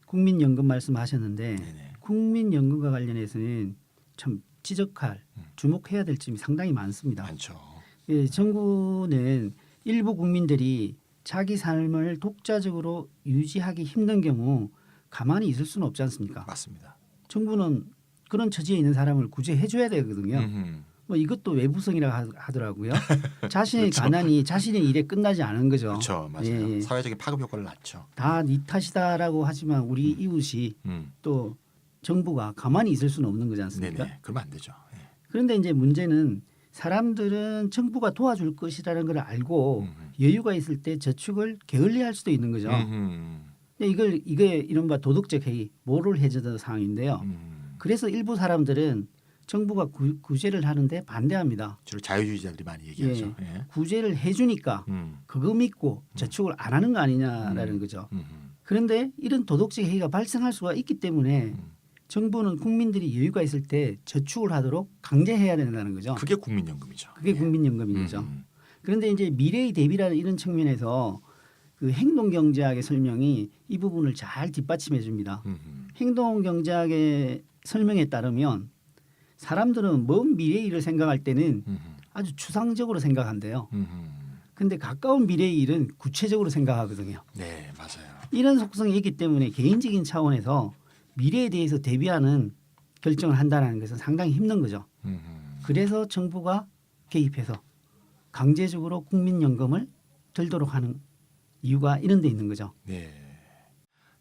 국민연금 말씀하셨는데 네네. 국민연금과 관련해서는 참 지적할 주목해야 될 점이 상당히 많습니다. 많죠. 예, 정부는 일부 국민들이 자기 삶을 독자적으로 유지하기 힘든 경우 가만히 있을 수는 없지 않습니까? 맞습니다. 정부는 그런 처지에 있는 사람을 구제해 줘야 되거든요. 음흠. 뭐 이것도 외부성이라고 하더라고요. 자신의 그렇죠. 가난이 자신의 일에 끝나지 않은 거죠. 그렇죠. 맞아요. 예, 예. 사회적인 파급 효과를 낳죠. 다 네 탓이다라고 하지만 우리 이웃이 또 정부가 가만히 있을 수는 없는 거지 않습니까? 네네. 그러면 안 되죠. 예. 그런데 이제 문제는 사람들은 정부가 도와줄 것이라는 걸 알고 여유가 있을 때 저축을 게을리할 수도 있는 거죠. 음흠. 근데 이게 이른바 도덕적 해이, 모럴 해저드 상황인데요. 그래서 일부 사람들은 정부가 구제를 하는데 반대합니다. 주로 자유주의자들이 많이 얘기하죠. 예. 구제를 해주니까 그거 믿고 저축을 안 하는 거 아니냐라는 거죠. 그런데 이런 도덕적 해이가 발생할 수가 있기 때문에 정부는 국민들이 여유가 있을 때 저축을 하도록 강제해야 된다는 거죠. 그게 국민연금이죠. 그게 국민연금인 거죠. 그런데 이제 미래의 대비라는 이런 측면에서 그 행동경제학의 설명이 이 부분을 잘 뒷받침해 줍니다. 행동경제학의 설명에 따르면 사람들은 먼 미래의 일을 생각할 때는 음흠. 아주 추상적으로 생각한대요. 음흠. 근데 가까운 미래의 일은 구체적으로 생각하거든요. 네, 맞아요. 이런 속성이 있기 때문에 개인적인 차원에서 미래에 대해서 대비하는 결정을 한다는 것은 상당히 힘든 거죠. 음흠. 그래서 정부가 개입해서 강제적으로 국민연금을 들도록 하는 이유가 이런 데 있는 거죠. 네.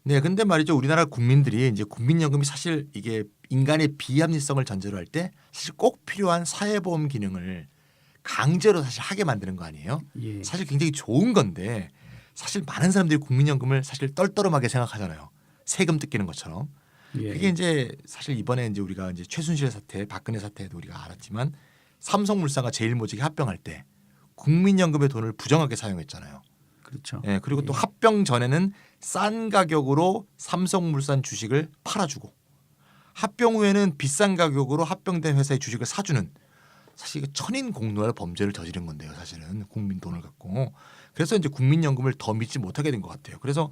네, 근데 말이죠. 우리나라 국민들이 이제 국민연금이 사실 이게 인간의 비합리성을 전제로 할 때 사실 꼭 필요한 사회보험 기능을 강제로 사실 하게 만드는 거 아니에요? 예. 사실 굉장히 좋은 건데 사실 많은 사람들이 국민연금을 사실 떨떠름하게 생각하잖아요. 세금 뜯기는 것처럼. 예. 그게 이제 사실 이번에 이제 우리가 이제 최순실 사태, 박근혜 사태에도 우리가 알았지만 삼성물산과 제일모직이 합병할 때 국민연금의 돈을 부정하게 사용했잖아요. 그렇죠. 예, 그리고 또 합병 전에는 싼 가격으로 삼성물산 주식을 팔아주고 합병 후에는 비싼 가격으로 합병된 회사의 주식을 사주는 사실 이거 천인공노할 범죄를 저지른 건데요. 사실은 국민 돈을 갖고 그래서 이제 국민연금을 더 믿지 못하게 된 것 같아요. 그래서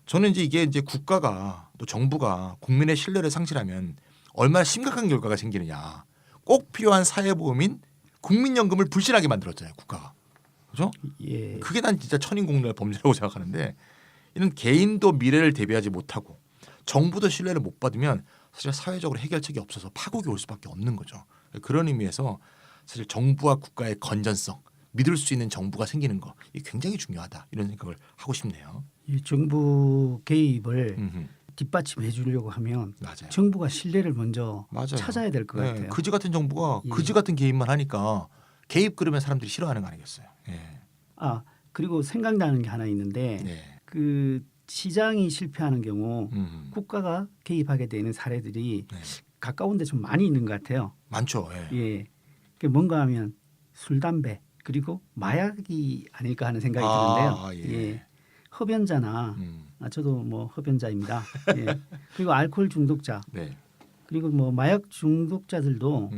저는 이제 이게 이제 국가가 또 정부가 국민의 신뢰를 상실하면 얼마나 심각한 결과가 생기느냐. 꼭 필요한 사회보험인 국민연금을 불신하게 만들었잖아요. 국가가. 그렇죠? 예. 그게 난 진짜 천인공노할 범죄라고 생각하는데 이런 개인도 미래를 대비하지 못하고 정부도 신뢰를 못 받으면 사실 사회적으로 해결책이 없어서 파국이 올 수밖에 없는 거죠. 그런 의미에서 사실 정부와 국가의 건전성, 믿을 수 있는 정부가 생기는 거 이게 굉장히 중요하다 이런 생각을 하고 싶네요. 이 정부 개입을 음흠. 뒷받침해 주려고 하면 맞아요. 정부가 신뢰를 먼저 맞아요. 찾아야 될 것 같아요. 그지 같은 정부가 예. 그지 같은 개입만 하니까 개입 그러면 사람들이 싫어하는 거 아니겠어요. 예. 아 그리고 생각나는 게 하나 있는데 네. 그 시장이 실패하는 경우 국가가 개입하게 되는 사례들이 네. 가까운데 좀 많이 있는 것 같아요. 많죠. 예. 예, 그게 뭔가 하면 술, 담배 그리고 마약이 아닐까 하는 생각이 드는데요. 예. 흡연자나 저도 뭐 흡연자입니다. 예. 그리고 알코올 중독자 네. 그리고 뭐 마약 중독자들도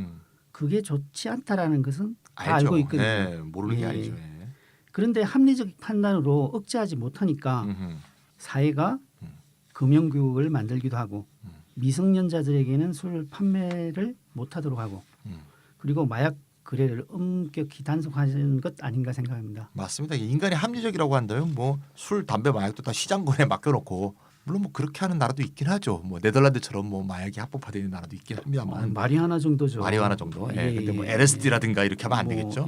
그게 좋지 않다라는 것은 다 알죠. 알고 있거든요. 예. 모르는 게 예. 아니죠. 예. 그런데 합리적 판단으로 억제하지 못하니까 음흠. 사회가 금연교육을 만들기도 하고 미성년자들에게는 술 판매를 못하도록 하고 그리고 마약 거래를 엄격히 단속하는 것 아닌가 생각합니다. 맞습니다. 인간이 합리적이라고 한다면 뭐 술, 담배, 마약도 다 시장권에 맡겨놓고 물론 뭐 그렇게 하는 나라도 있긴 하죠. 뭐 네덜란드처럼 뭐 마약이 합법화되어 있는 나라도 있긴 합니다만 마리화나 정도죠. 마리화나 정도. 예. 근데 뭐 LSD라든가 이렇게 하면 안 되겠죠.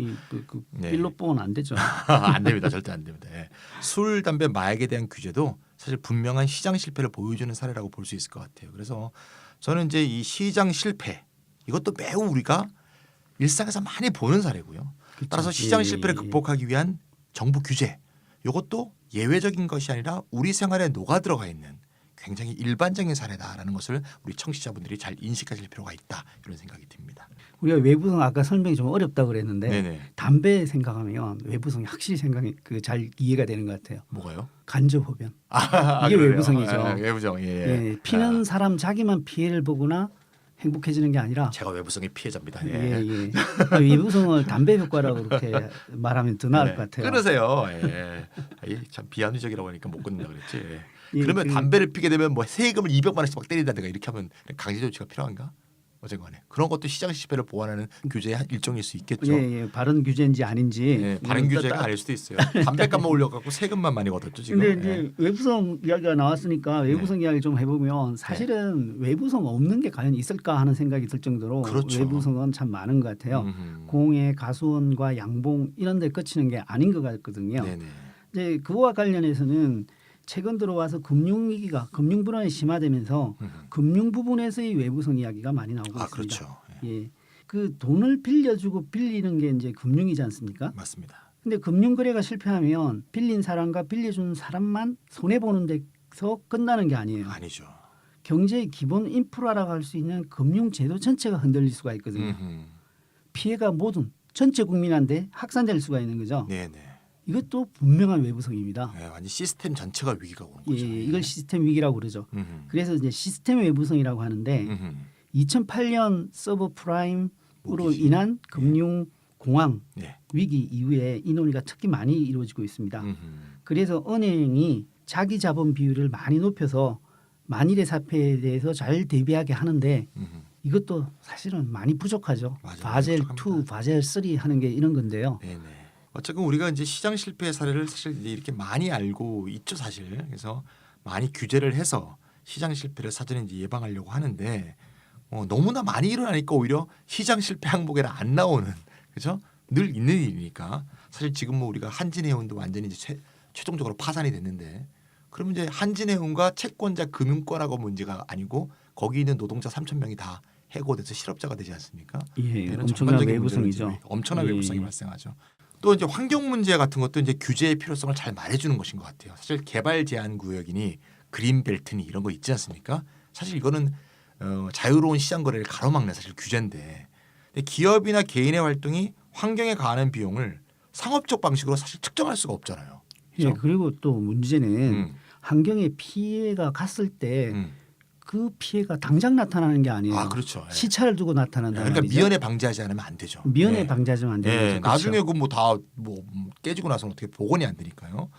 네. 빌로뽕은 안 되죠. 안 됩니다. 절대 안 됩니다. 예. 술, 담배, 마약에 대한 규제도 사실 분명한 시장 실패를 보여주는 사례라고 볼 수 있을 것 같아요. 그래서 저는 이제 이 시장 실패 이것도 매우 우리가 일상에서 많이 보는 사례고요. 그렇죠. 따라서 시장 예, 실패를 예. 극복하기 위한 정부 규제 이것도 예외적인 것이 아니라 우리 생활에 녹아 들어가 있는 굉장히 일반적인 사례다라는 것을 우리 청취자분들이 잘 인식하실 필요가 있다 이런 생각이 듭니다. 우리가 외부성 아까 설명이 좀 어렵다고 그랬는데 네네. 담배 생각하면 외부성이 확실히 생각이 잘 이해가 되는 것 같아요. 뭐가요? 간접 흡연. 이게 그러네요. 외부성이죠. 외부성. 예. 예, 피는 사람 자기만 피해를 보거나 행복해지는 게 아니라 제가 외부성의 피해자입니다. 예, 예. 외부성을 담배 효과라고 그렇게 말하면 더 나을 것 같아요. 끊으세요. 예. 참 비합리적이라고 하니까 못 끊는다 그랬지. 예. 예, 그러면 담배를 피게 되면 뭐 세금을 200만 원씩 막 때린다든가 이렇게 하면 강제 조치가 필요한가? 어쨌거나 그런 것도 시장 실패를 보완하는 규제의 한 일종일 수 있겠죠. 예, 바른 규제인지 아닌지. 예, 바른 규제가 아닐 수도 있어요. 담배값만 올려갖고 세금만 많이 걷었죠 지금. 근데 이제 외부성 이야기가 나왔으니까 외부성 이야기 좀 해보면 사실은 외부성 없는 게 과연 있을까 하는 생각이 들 정도로 그렇죠. 외부성은 참 많은 것 같아요. 공해, 가수원과 양봉 이런 데 끝이는 게 아닌 것 같거든요. 네네. 이제 그와 관련해서는 최근 들어와서 금융위기가 금융 불안이 심화되면서 금융 부분에서의 외부성 이야기가 많이 나오고 있습니다. 그렇죠. 예, 그 돈을 빌려주고 빌리는 게 이제 금융이지 않습니까? 맞습니다. 근데 금융 거래가 실패하면 빌린 사람과 빌려준 사람만 손해 보는 데서 끝나는 게 아니에요. 아니죠. 경제의 기본 인프라라고 할 수 있는 금융 제도 전체가 흔들릴 수가 있거든요. 피해가 모든 전체 국민한테 확산될 수가 있는 거죠. 네네. 이것도 분명한 외부성입니다. 네, 완전 시스템 전체가 위기가 오는 예, 거죠. 이걸 시스템 위기라고 그러죠. 그래서 이제 시스템 외부성이라고 하는데 2008년 서브프라임으로 모기지. 인한 금융 공황 네. 위기 이후에 이 논의가 특히 많이 이루어지고 있습니다. 그래서 은행이 자기 자본 비율을 많이 높여서 만일의 사태에 대해서 잘 대비하게 하는데 이것도 사실은 많이 부족하죠. 맞아요. 바젤 2, 부족합니다. 바젤 3 하는 게 이런 건데요. 네네. 어쨌든 우리가 이제 시장 실패 사례를 사실 이제 이렇게 많이 알고 있죠, 사실. 그래서 많이 규제를 해서 시장 실패를 사전에 이제 예방하려고 하는데 너무나 많이 일어나니까 오히려 시장 실패 항목에는 안 나오는, 그죠? 늘 있는 일이니까 사실 지금 뭐 우리가 한진해운도 완전히 이제 최종적으로 파산이 됐는데 그러면 이제 한진해운과 채권자 금융권하고 문제가 아니고 거기 있는 노동자 3,000명이 다 해고돼서 실업자가 되지 않습니까? 예, 되는 엄청난 전반적인 외부성이죠. 문제는 엄청난 예. 외부성이 발생하죠. 또 이제 환경 문제 같은 것도 이제 규제의 필요성을 잘 말해주는 것인 것 같아요. 사실 개발 제한 구역이니 그린벨트니 이런 거 있지 않습니까? 사실 이거는 자유로운 시장 거래를 가로막는 사실 규제인데 근데 기업이나 개인의 활동이 환경에 가하는 비용을 상업적 방식으로 사실 측정할 수가 없잖아요. 예, 그렇죠? 그리고 또 문제는 음, 환경에 피해가 갔을 때 그 음. 피해가 당장 나타나는 게 아니에요. 아 그렇죠. 예. 시차를 두고 나타난다는 그러니까 말이죠. 미연에 방지하지 않으면 안 되죠. 미연에 예. 방지하면 안 되는 예, 거죠. 그렇죠. 나중에 그 뭐 다 뭐 깨지고 나서는 어떻게 복원이 안 되니까요.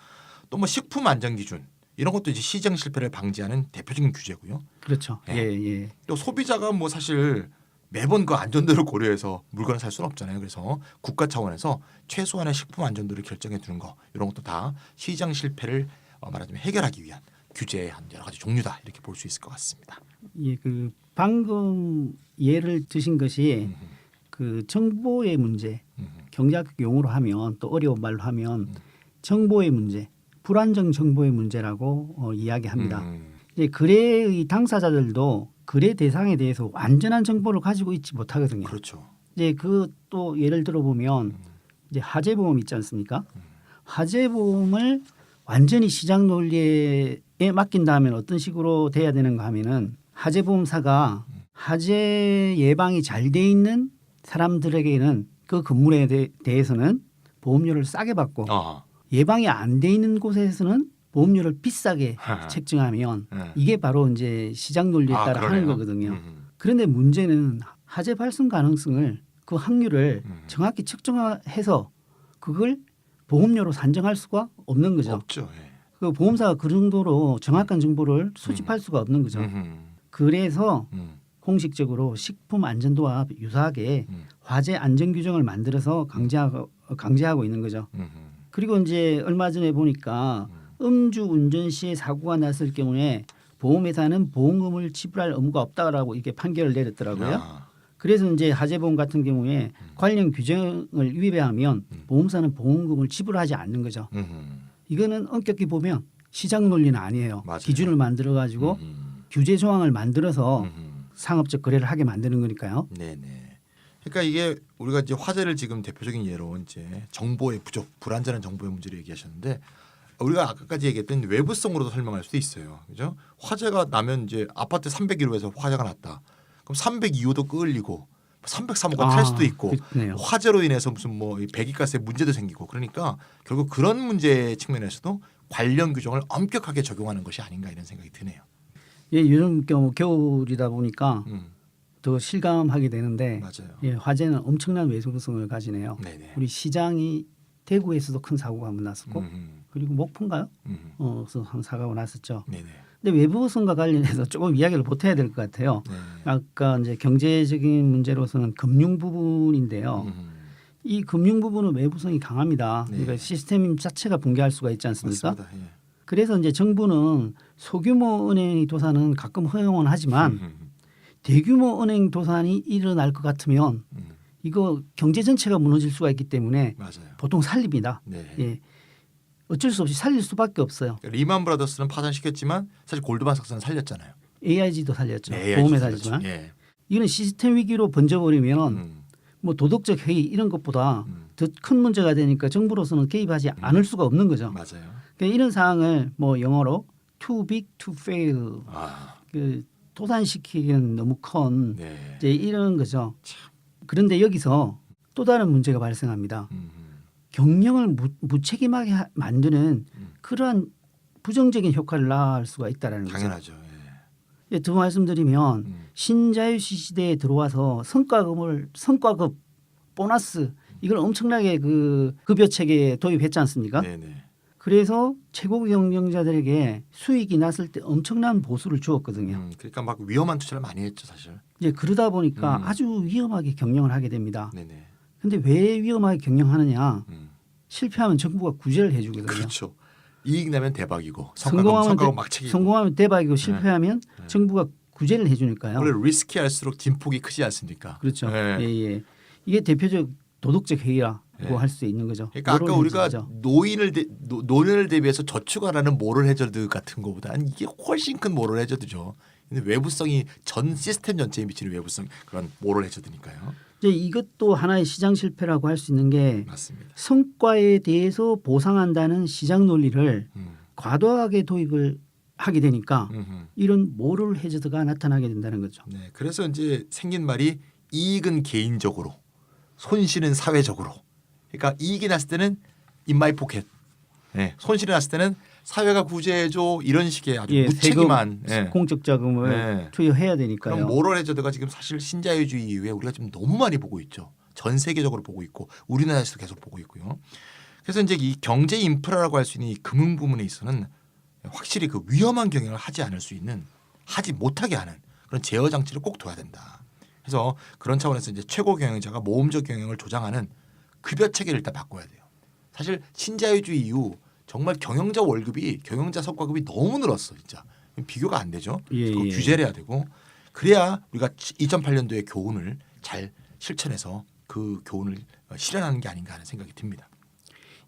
또 뭐 식품 안전 기준 이런 것도 이제 시장 실패를 방지하는 대표적인 규제고요. 그렇죠. 예. 예. 또 소비자가 뭐 사실 매번 그 안전도를 고려해서 물건을 살 수는 없잖아요. 그래서 국가 차원에서 최소한의 식품 안전도를 결정해 두는 거 이런 것도 다 시장 실패를 말하자면 해결하기 위한 규제의 한 여러 가지 종류다 이렇게 볼 수 있을 것 같습니다. 예, 그 방금 예를 드신 것이 음, 그 정보의 문제, 음, 경제학 용어로 하면 또 어려운 말로 하면 정보의 문제, 불안정 정보의 문제라고 이야기합니다. 이제 거래의 당사자들도 거래 대상에 대해서 완전한 정보를 가지고 있지 못하거든요. 그렇죠. 이제 그 또 예를 들어 보면 이제 화재보험 있지 않습니까? 화재보험을 완전히 시장 논리에 맡긴다면 어떤 식으로 돼야 되는가 하면은 화재보험사가 화재 예방이 잘 돼 있는 사람들에게는 그 건물에 대해서는 보험료를 싸게 받고 예방이 안 돼 있는 곳에서는 보험료를 비싸게 책정하면 이게 바로 이제 시장 논리에 따라 하는 거거든요. 그런데 문제는 화재 발생 가능성을 그 확률을 정확히 측정해서 그걸 보험료로 산정할 수가 없는 거죠. 없죠. 예. 그 보험사가 그 정도로 정확한 정보를 수집할 수가 없는 거죠. 그래서 공식적으로 식품 안전도와 유사하게 화재 안전 규정을 만들어서 강제하고 있는 거죠. 그리고 이제 얼마 전에 보니까 음주 운전 시에 사고가 났을 경우에 보험회사는 보험금을 지불할 의무가 없다라고 이렇게 판결을 내렸더라고요. 그래서 이제 화재보험 같은 경우에 관련 규정을 위배하면 보험사는 보험금을 지불하지 않는 거죠. 이거는 엄격히 보면 시장 논리는 아니에요. 맞아요. 기준을 만들어 가지고 규제 조항을 만들어서 상업적 거래를 하게 만드는 거니까요. 네네. 그러니까 이게 우리가 이제 화재를 지금 대표적인 예로 이제 정보의 부족, 불안전한 정보의 문제를 얘기하셨는데 우리가 아까까지 얘기했던 외부성으로도 설명할 수도 있어요. 그죠? 화재가 나면 이제 아파트 301호에서 화재가 났다. 그럼 302호도 끌리고 303호가 탈 수도 있고 그렇네요. 화재로 인해서 무슨 뭐 배기가스에 문제도 생기고 그러니까 결국 그런 문제 측면에서도 관련 규정을 엄격하게 적용하는 것이 아닌가 이런 생각이 드네요. 예, 요즘 겨울이다 보니까 더 실감하게 되는데 맞아요. 예, 화재는 엄청난 외부성을 가지네요. 네네. 우리 시장이 대구에서도 큰 사고가 한번 났었고 그리고 목포인가요? 그래서 한 사고가 났었죠. 네네. 근데 외부성과 관련해서 조금 이야기를 못해야 될 것 같아요. 네. 아까 이제 경제적인 문제로서는 금융 부분인데요. 이 금융 부분은 외부성이 강합니다. 네. 그러니까 시스템 자체가 붕괴할 수가 있지 않습니까? 맞습니다. 예. 그래서 이제 정부는 소규모 은행 도산은 가끔 허용은 하지만 대규모 은행 도산이 일어날 것 같으면 이거 경제 전체가 무너질 수가 있기 때문에 맞아요. 보통 살립니다. 네. 예. 어쩔 수 없이 살릴 수밖에 없어요. 리만 브라더스는 파산시켰지만 사실 골드만삭스는 살렸잖아요. AIG도 살렸죠. 네, 보험회사지만. 예. 이거는 시스템 위기로 번져버리면 뭐 도덕적 해이 이런 것보다 더 큰 문제가 되니까 정부로서는 개입하지 않을 수가 없는 거죠. 맞아요. 그러니까 이런 사항을 뭐 영어로 too big to fail 그 도산시키기는 너무 큰 네. 이제 이런 거죠. 그런데 여기서 또 다른 문제가 발생합니다. 경영을 무책임하게 만드는 그러한 부정적인 효과를 낳을 수가 있다라는 거죠. 당연하죠. 예, 더 말씀드리면 신자유시 시대에 들어와서 성과급 보너스 이걸 엄청나게 그 급여 체계에 도입했지 않습니까? 네네. 그래서 최고 경영자들에게 수익이 났을 때 엄청난 보수를 주었거든요. 그러니까 막 위험한 투자를 많이 했죠, 사실. 이제 그러다 보니까 아주 위험하게 경영을 하게 됩니다. 네네. 근데 왜 위험하게 경영하느냐? 음. 실패하면 정부가 구제를 해주거든요. 그렇죠. 이익 나면 대박이고 성과가 막책이고. 성공하면 대박이고 실패하면 네. 정부가 구제를 해주니까요. 원래 리스키할수록 진폭이 크지 않습니까? 그렇죠. 네. 예. 이게 대표적 도덕적 해이라고 네. 할 수 있는 거죠. 그러니까 아까 우리가 해지죠. 노년을 대비해서 저축하라는 모럴 해저드 같은 것보다는 이게 훨씬 큰 모럴 해저드죠. 근데 외부성이 전 시스템 전체에 미치는 외부성 그런 모럴 해저드니까요. 이제 이것도 하나의 시장 실패라고 할 수 있는 게 맞습니다. 성과에 대해서 보상한다는 시장 논리를 음. 과도하게 도입을 하게 되니까 음흠. 이런 모럴 해저드가 나타나게 된다는 거죠. 네, 그래서 이제 생긴 말이 이익은 개인적으로, 손실은 사회적으로. 그러니까 이익이 났을 때는 in my pocket, 네, 손실이 났을 때는 사회가 구제해줘 이런 식의 아주 무책임한 세금, 공적 자금을 네. 투여해야 되니까요. 그런 모럴 해저드가 지금 사실 신자유주의 이후에 우리가 지금 너무 많이 보고 있죠. 전 세계적으로 보고 있고 우리나라에서도 계속 보고 있고요. 그래서 이제 이 경제 인프라라고 할 수 있는 이 금융 부문에 있어서는 확실히 그 위험한 경영을 하지 않을 수 있는 하지 못하게 하는 그런 제어 장치를 꼭 둬야 된다. 그래서 그런 차원에서 이제 최고 경영자가 모험적 경영을 조장하는 급여 체계를 일단 바꿔야 돼요. 사실 신자유주의 이후 정말 경영자 월급이 경영자 성과급이 너무 늘었어 진짜 비교가 안 되죠. 그거 규제를 해야 되고 그래야 우리가 2008년도의 교훈을 잘 실천해서 그 교훈을 실현하는 게 아닌가 하는 생각이 듭니다.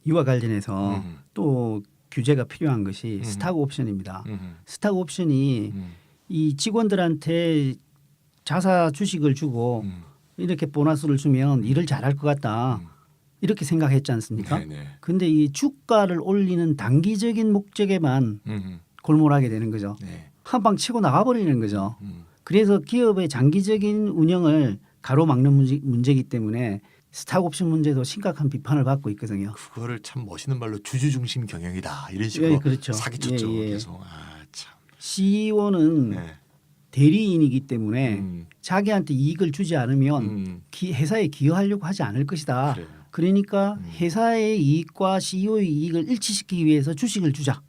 이와 관련해서 또 규제가 필요한 것이 스탁 옵션입니다. 스탁 옵션이 이 직원들한테 자사 주식을 주고 이렇게 보너스를 주면 일을 잘할 것 같다. 이렇게 생각했지 않습니까? 그런데 이 주가를 올리는 단기적인 목적에만 골몰하게 되는 거죠. 네. 한 방 치고 나가버리는 거죠. 그래서 기업의 장기적인 운영을 가로막는 문제이기 때문에 스탁 옵션 문제도 심각한 비판을 받고 있거든요. 그거를 참 멋있는 말로 주주 중심 경영이다 이런 식으로 그렇죠. 사기쳤죠. 예. 그래서 참. CEO는 네. 대리인이기 때문에 자기한테 이익을 주지 않으면 회사에 기여하려고 하지 않을 것이다. 그래요. 그러니까 회사의 이익과 CEO의 이익을 일치시키기 위해서 주식을 주자.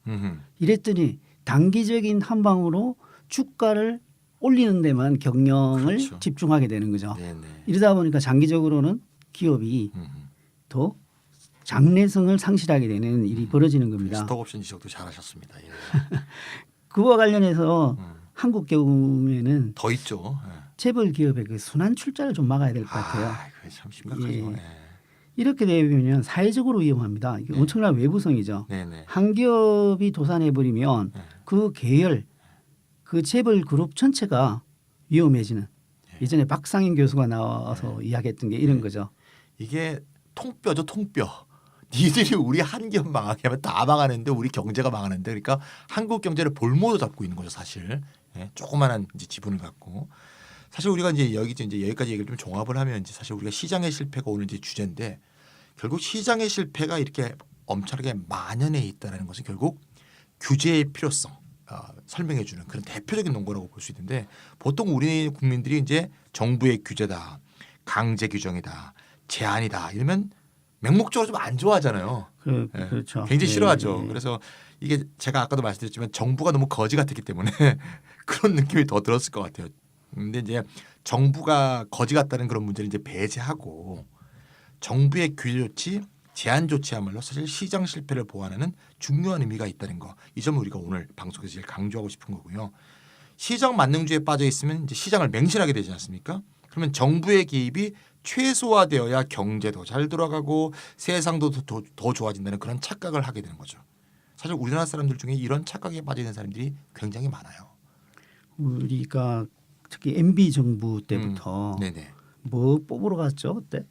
이랬더니 단기적인 한 방으로 주가를 올리는 데만 경영을 그렇죠. 집중하게 되는 거죠. 네네. 이러다 보니까 장기적으로는 기업이 더 장래성을 상실하게 되는 일이 벌어지는 겁니다. 스톡옵션 지적도 잘하셨습니다. 예. 그와 관련해서 한국 경우에는 더 있죠. 예. 재벌 기업의 그 순환 출자를 좀 막아야 될 것 같아요. 그게 참 심각하죠. 예. 예. 이렇게 되면 사회적으로 위험합니다. 이게 엄청난 외부성이죠. 네네. 한 기업이 도산해 버리면 그 계열, 그 재벌 그룹 전체가 위험해지는. 예전에 박상인 교수가 나와서 이야기했던 게 이런 거죠. 이게 통뼈죠, 통뼈. 니들이 우리 한 기업 망하게 하면 다 망하는데 우리 경제가 망하는데 그러니까 한국 경제를 볼모로 잡고 있는 거죠, 사실. 예, 조그마한 이제 지분을 갖고. 사실 우리가 이제 여기까지 얘기를 좀 종합을 하면 이제 사실 우리가 시장의 실패가 오늘 이제 주제인데 결국 시장의 실패가 이렇게 엄청나게 만연해 있다는 것은 결국 규제의 필요성 설명해 주는 그런 대표적인 논거라고 볼 수 있는데 보통 우리 국민들이 이제 정부의 규제다, 강제 규정이다, 제한이다 이러면 맹목적으로 좀 안 좋아하잖아요. 그렇죠. 굉장히 싫어하죠. 그래서 이게 제가 아까도 말씀드렸지만 정부가 너무 거지 같았기 때문에 그런 느낌이 더 들었을 것 같아요. 근데 이제 정부가 거지 같다는 그런 문제를 이제 배제하고 정부의 규제 조치, 제한 조치야말로 사실 시장 실패를 보완하는 중요한 의미가 있다는 거. 이 점을 우리가 오늘 방송에서 제일 강조하고 싶은 거고요. 시장 만능주의에 빠져 있으면 이제 시장을 맹신하게 되지 않습니까? 그러면 정부의 개입이 최소화되어야 경제도 잘 돌아가고 세상도 더 좋아진다는 그런 착각을 하게 되는 거죠. 사실 우리나라 사람들 중에 이런 착각에 빠져 있는 사람들이 굉장히 많아요. 우리가 특히 MB 정부 때부터 네네. 뭐 뽑으러 갔죠 그때?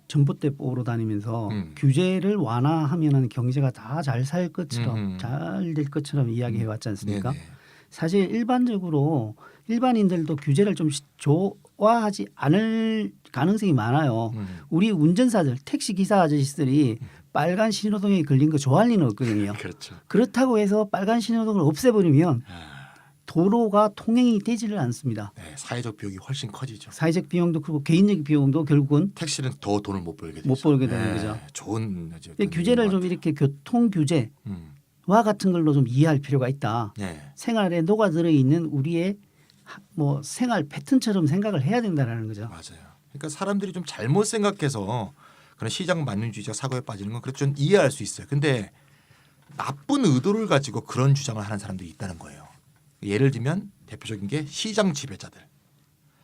전봇대 뽑으러 다니면서 규제를 완화하면은 경제가 다 잘 살 것처럼 잘 될 것처럼 이야기해 왔지 않습니까? 네네. 사실 일반적으로 일반인들도 규제를 좀 좋아하지 않을 가능성이 많아요. 우리 운전사들, 택시 기사 아저씨들이 빨간 신호등에 걸린 거 좋아할 리는 없거든요. 그렇죠. 그렇다고 해서 빨간 신호등을 없애버리면 도로가 통행이 되지를 않습니다. 네, 사회적 비용이 훨씬 커지죠. 사회적 비용도 그렇고 개인적 비용도 결국은 택시는 더 돈을 못 벌게 되죠. 못 벌게 되는 거죠. 좋은 규제를 좀 이렇게 교통 규제와 같은 걸로 좀 이해할 필요가 있다. 네. 생활에 녹아들어 있는 우리의 뭐 생활 패턴처럼 생각을 해야 된다라는 거죠. 맞아요. 그러니까 사람들이 좀 잘못 생각해서 그런 시장 만능주의적 사고에 빠지는 건 그래도 좀 이해할 수 있어요. 근데 나쁜 의도를 가지고 그런 주장을 하는 사람들이 있다는 거예요. 예를 들면 대표적인 게 시장 지배자들.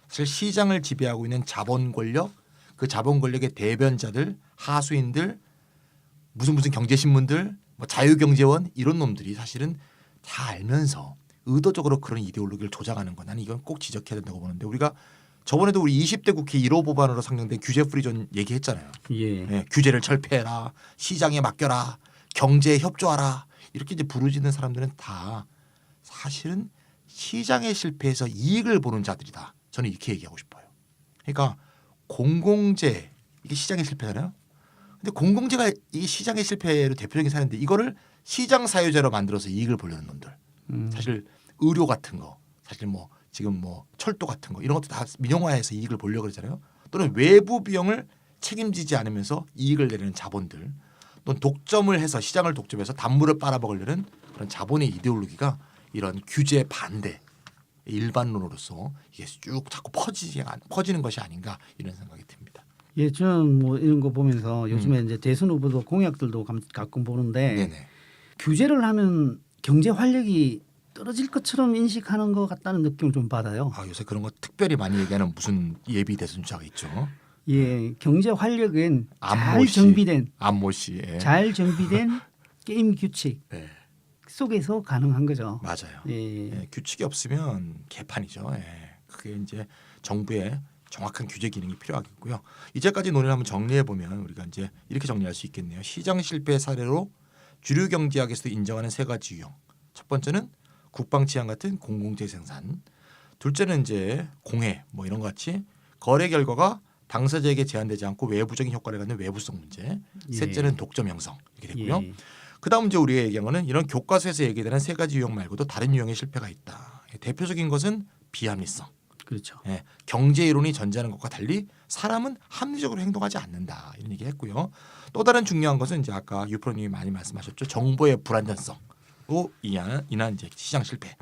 사실 시장을 지배하고 있는 자본 권력, 그 자본 권력의 대변자들, 하수인들, 무슨 경제신문들, 뭐 자유경제원 이런 놈들이 사실은 다 알면서 의도적으로 그런 이데올로기를 조장하는 건 나는 이건 꼭 지적해야 된다고 보는데 우리가 저번에도 우리 20대 국회 1호 법안으로 상정된 규제 프리존 얘기했잖아요. 예. 네, 규제를 철폐해라, 시장에 맡겨라, 경제에 협조하라 이렇게 이제 부르짖는 사람들은 다 사실은 시장의 실패에서 이익을 보는 자들이다. 저는 이렇게 얘기하고 싶어요. 그러니까 공공재 이게 시장의 실패잖아요. 근데 공공재가 이 시장의 실패로 대표적인 사례인데 이거를 시장 사유재로 만들어서 이익을 보려는 놈들. 사실 의료 같은 거, 사실 뭐 지금 뭐 철도 같은 거 이런 것도 다 민영화해서 이익을 보려고 그러잖아요. 또는 외부 비용을 책임지지 않으면서 이익을 내려는 자본들, 또는 독점을 해서 시장을 독점해서 단물을 빨아먹으려는 그런 자본의 이데올로기가 이런 규제 반대 일반론으로서 이게 쭉 자꾸 퍼지는 것이 아닌가 이런 생각이 듭니다. 예, 저는 뭐 이런 거 보면서 요즘에 이제 대선 후보도 공약들도 가끔 보는데 네네. 규제를 하면 경제 활력이 떨어질 것처럼 인식하는 것 같다는 느낌을 좀 받아요. 아, 요새 그런 거 특별히 많이 얘기하는 무슨 예비 대선 주자가 있죠. 예, 경제 활력은 안모 씨. 잘 정비된 게임 규칙 네. 속에서 가능한 거죠. 맞아요. 예. 예, 규칙이 없으면 개판이죠. 예. 그게 이제 정부의 정확한 규제 기능이 필요하겠고요. 이제까지 논의를 한번 정리해 보면 우리가 이제 이렇게 정리할 수 있겠네요. 시장 실패 사례로 주류 경제학에서 인정하는 세 가지 유형. 첫 번째는 국방 치안 같은 공공재 생산. 둘째는 이제 공해 뭐 이런 것 같이 거래 결과가 당사자에게 제한되지 않고 외부적인 효과를 갖는 외부성 문제. 예. 셋째는 독점 형성 이렇게 됐고요. 예. 그다음 이제 우리가 얘기한 거는 이런 교과서에서 얘기되는 세 가지 유형 말고도 다른 유형의 실패가 있다. 대표적인 것은 비합리성. 그렇죠. 예, 경제 이론이 전제하는 것과 달리 사람은 합리적으로 행동하지 않는다 이런 얘기했고요. 또 다른 중요한 것은 이제 아까 유프로님이 많이 말씀하셨죠. 정보의 불안전성으로 인한 이제 시장 실패.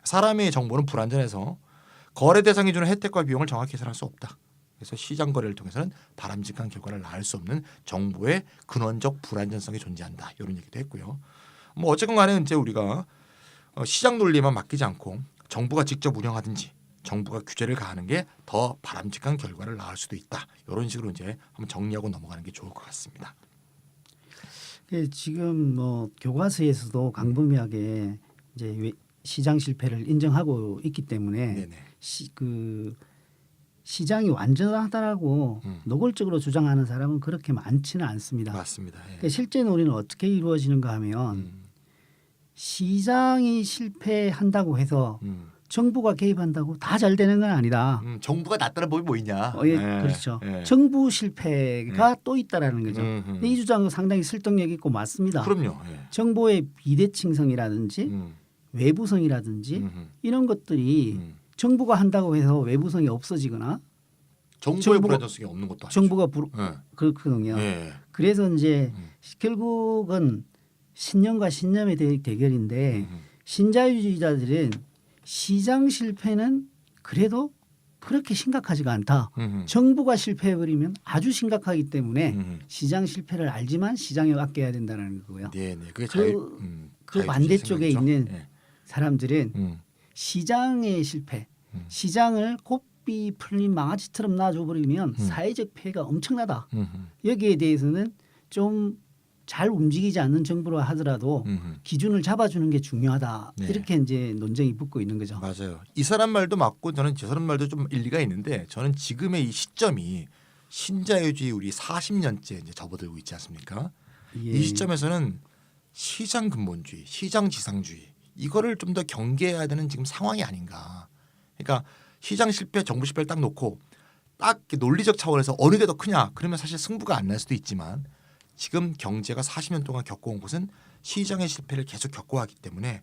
사람의 정보는 불안전해서 거래 대상이 주는 혜택과 비용을 정확히 계산할 수 없다. 그래서 시장 거래를 통해서는 바람직한 결과를 낳을 수 없는 정보의 근원적 불안전성이 존재한다. 이런 얘기도 했고요. 뭐 어쨌건 간에 이제 우리가 시장 논리만 맡기지 않고 정부가 직접 운영하든지 정부가 규제를 가하는 게 더 바람직한 결과를 낳을 수도 있다. 이런 식으로 이제 한번 정리하고 넘어가는 게 좋을 것 같습니다. 지금 뭐 교과서에서도 강범위하게 이제 시장 실패를 인정하고 있기 때문에 네네. 시장이 완전하다라고 노골적으로 주장하는 사람은 그렇게 많지는 않습니다. 맞습니다. 예. 그러니까 실제 논의는 어떻게 이루어지는가 하면 시장이 실패한다고 해서 정부가 개입한다고 다 잘 되는 건 아니다. 정부가 낫다는 법이 뭐 있냐? 예, 예. 그렇죠. 예. 정부 실패가 또 있다라는 거죠. 근데 이 주장은 상당히 설득력 있고 맞습니다. 그럼요. 예. 정보의 비대칭성이라든지 외부성이라든지 이런 것들이 정부가 한다고 해서 외부성이 없어지거나 정부의 불안전성이 없는 것도 아니죠. 정부가 예. 그렇거든요. 예. 그래서 이제 결국은 신념과 신념의 대결인데 신자유주의자들은 시장 실패는 그래도 그렇게 심각하지가 않다. 정부가 실패해버리면 아주 심각하기 때문에 시장 실패를 알지만 시장에 맡겨야 된다는 거고요. 네, 그게 그 반대쪽에 있는 예. 사람들은 시장의 실패, 시장을 고삐 풀린 망아지처럼 놔줘버리면 사회적 폐해가 엄청나다. 여기에 대해서는 좀 잘 움직이지 않는 정부라 하더라도 기준을 잡아주는 게 중요하다. 네. 이렇게 이제 논쟁이 붙고 있는 거죠. 맞아요. 이 사람 말도 맞고 저는 저 사람 말도 좀 일리가 있는데 저는 지금의 이 시점이 신자유주의 우리 40년째 이제 접어들고 있지 않습니까? 예. 이 시점에서는 시장 근본주의, 시장 지상주의 이거를 좀 더 경계해야 되는 지금 상황이 아닌가. 그러니까 시장 실패, 정부 실패를 딱 놓고 딱 논리적 차원에서 어느 게 더 크냐 그러면 사실 승부가 안 날 수도 있지만 지금 경제가 40년 동안 겪어온 것은 시장의 실패를 계속 겪어왔기 때문에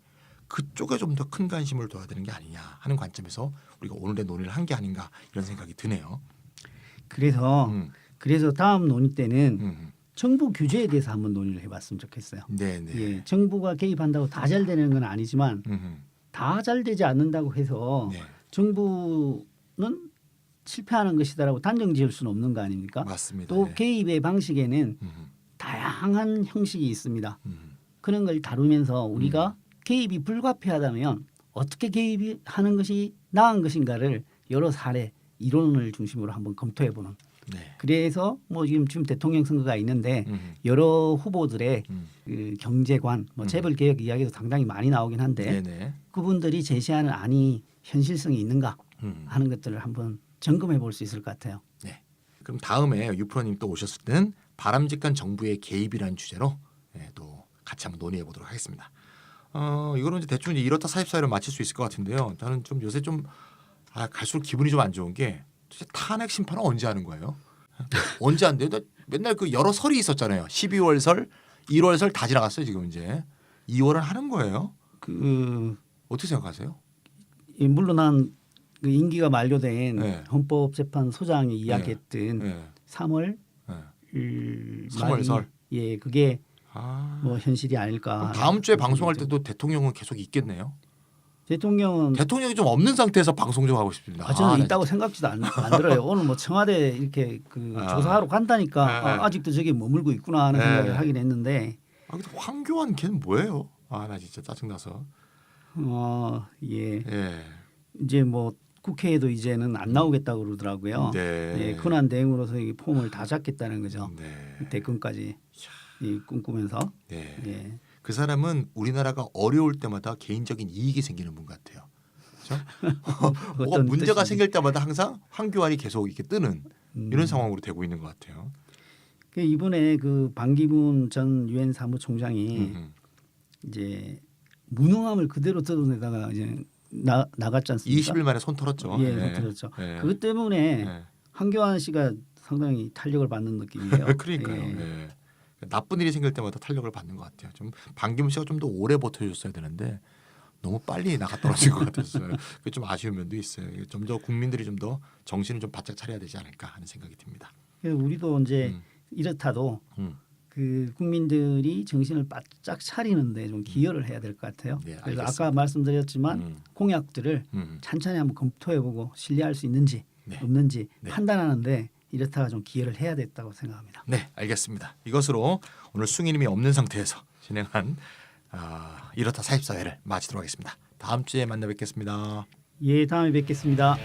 그쪽에 좀 더 큰 관심을 둬야 되는 게 아니냐 하는 관점에서 우리가 오늘의 논의를 한 게 아닌가 이런 생각이 드네요. 그래서 다음 논의 때는 음. 정부 규제에 대해서 한번 논의를 해봤으면 좋겠어요. 네네. 예, 정부가 개입한다고 다 잘 되는 건 아니지만 다 잘 되지 않는다고 해서 네. 정부는 실패하는 것이다라고 단정 지을 수는 없는 거 아닙니까? 맞습니다. 또 네. 개입의 방식에는 음. 다양한 형식이 있습니다. 음. 그런 걸 다루면서 우리가 개입이 불가피하다면 어떻게 개입하는 것이 나은 것인가를 여러 사례 이론을 중심으로 한번 검토해보는. 네. 그래서 뭐 지금 대통령 선거가 있는데 음. 여러 후보들의 음. 그 경제관, 뭐 재벌 개혁 이야기도 상당히 많이 나오긴 한데 네네. 그분들이 제시하는 안이 현실성이 있는가 음. 하는 것들을 한번 점검해 볼 수 있을 것 같아요. 네. 그럼 다음에 유프로님 또 오셨을 때는 바람직한 정부의 개입이라는 주제로 또 같이 한번 논의해 보도록 하겠습니다. 이거는 이제 대충 이제 이렇다 44회로 마칠 수 있을 것 같은데요. 저는 좀 요새 좀 갈수록 기분이 좀 안 좋은 게 도대체 탄핵 심판은 언제 하는 거예요? 언제 안 돼요? 맨날 그 여러 설이 있었잖아요. 12월 설, 1월 설 다 지나갔어요. 지금 이제 2월은 하는 거예요. 그 어떻게 생각하세요? 물론 그 임기가 만료된 네. 헌법재판소장이 이야기했던 네. 3월 네. 3월 설. 예, 그게 아. 뭐 현실이 아닐까. 그럼 다음 주에 방송할 때도 대통령은 계속 있겠네요. 대통령은 대통령이 좀 없는 상태에서 방송 좀 하고 싶습니다. 저는 나 있다고 생각지도 안 들어요. 오늘 뭐 청와대 이렇게 그 조사하러 간다니까 네. 아직도 저기 머물고 있구나 하는 네. 생각을 하긴 했는데 근데 황교안 걔는 뭐예요? 나 진짜 짜증나서. 예. 예. 이제 뭐 국회에도 이제는 안 나오겠다고 그러더라고요. 네. 예, kun한 대응으로서 이 폼을 다 잡겠다는 거죠. 네. 대권까지 꿈꾸면서. 네. 예. 그 사람은 우리나라가 어려울 때마다 개인적인 이익이 생기는 분 같아요. 그렇죠? 뭐가 문제가 생길 때마다 항상 황교안이 계속 이렇게 뜨는 이런 상황으로 되고 있는 것 같아요. 이번에 그 반기문 전 유엔 사무총장이 이제 무능함을 그대로 드러내다가 이제 나갔지 않습니까? 20일 만에 손 털었죠. 예, 네. 손 털었죠. 네. 그것 때문에 네. 황교안 씨가 상당히 탄력을 받는 느낌이에요. 그러니까요. 예. 네. 나쁜 일이 생길 때마다 탄력을 받는 것 같아요. 좀 반기문 씨가 좀 더 오래 버텨줬어야 되는데 너무 빨리 나가 떨어진 것 같았어요. 그게 좀 아쉬운 면도 있어요. 좀 더 국민들이 좀 더 정신을 좀 바짝 차려야 되지 않을까 하는 생각이 듭니다. 그래서 우리도 이제 이렇다도 그 국민들이 정신을 바짝 차리는데 좀 기여를 해야 될 것 같아요. 네, 그래서 알겠습니다. 아까 말씀드렸지만 공약들을 찬찬히 한번 검토해보고 신뢰할 수 있는지 네. 없는지 네. 판단하는데 이렇다가 좀 기여를 해야 됐다고 생각합니다. 네, 알겠습니다. 이것으로 오늘 숭이님이 없는 상태에서 진행한 이렇다 44회를 마치도록 하겠습니다. 다음 주에 만나 뵙겠습니다. 예, 다음에 뵙겠습니다.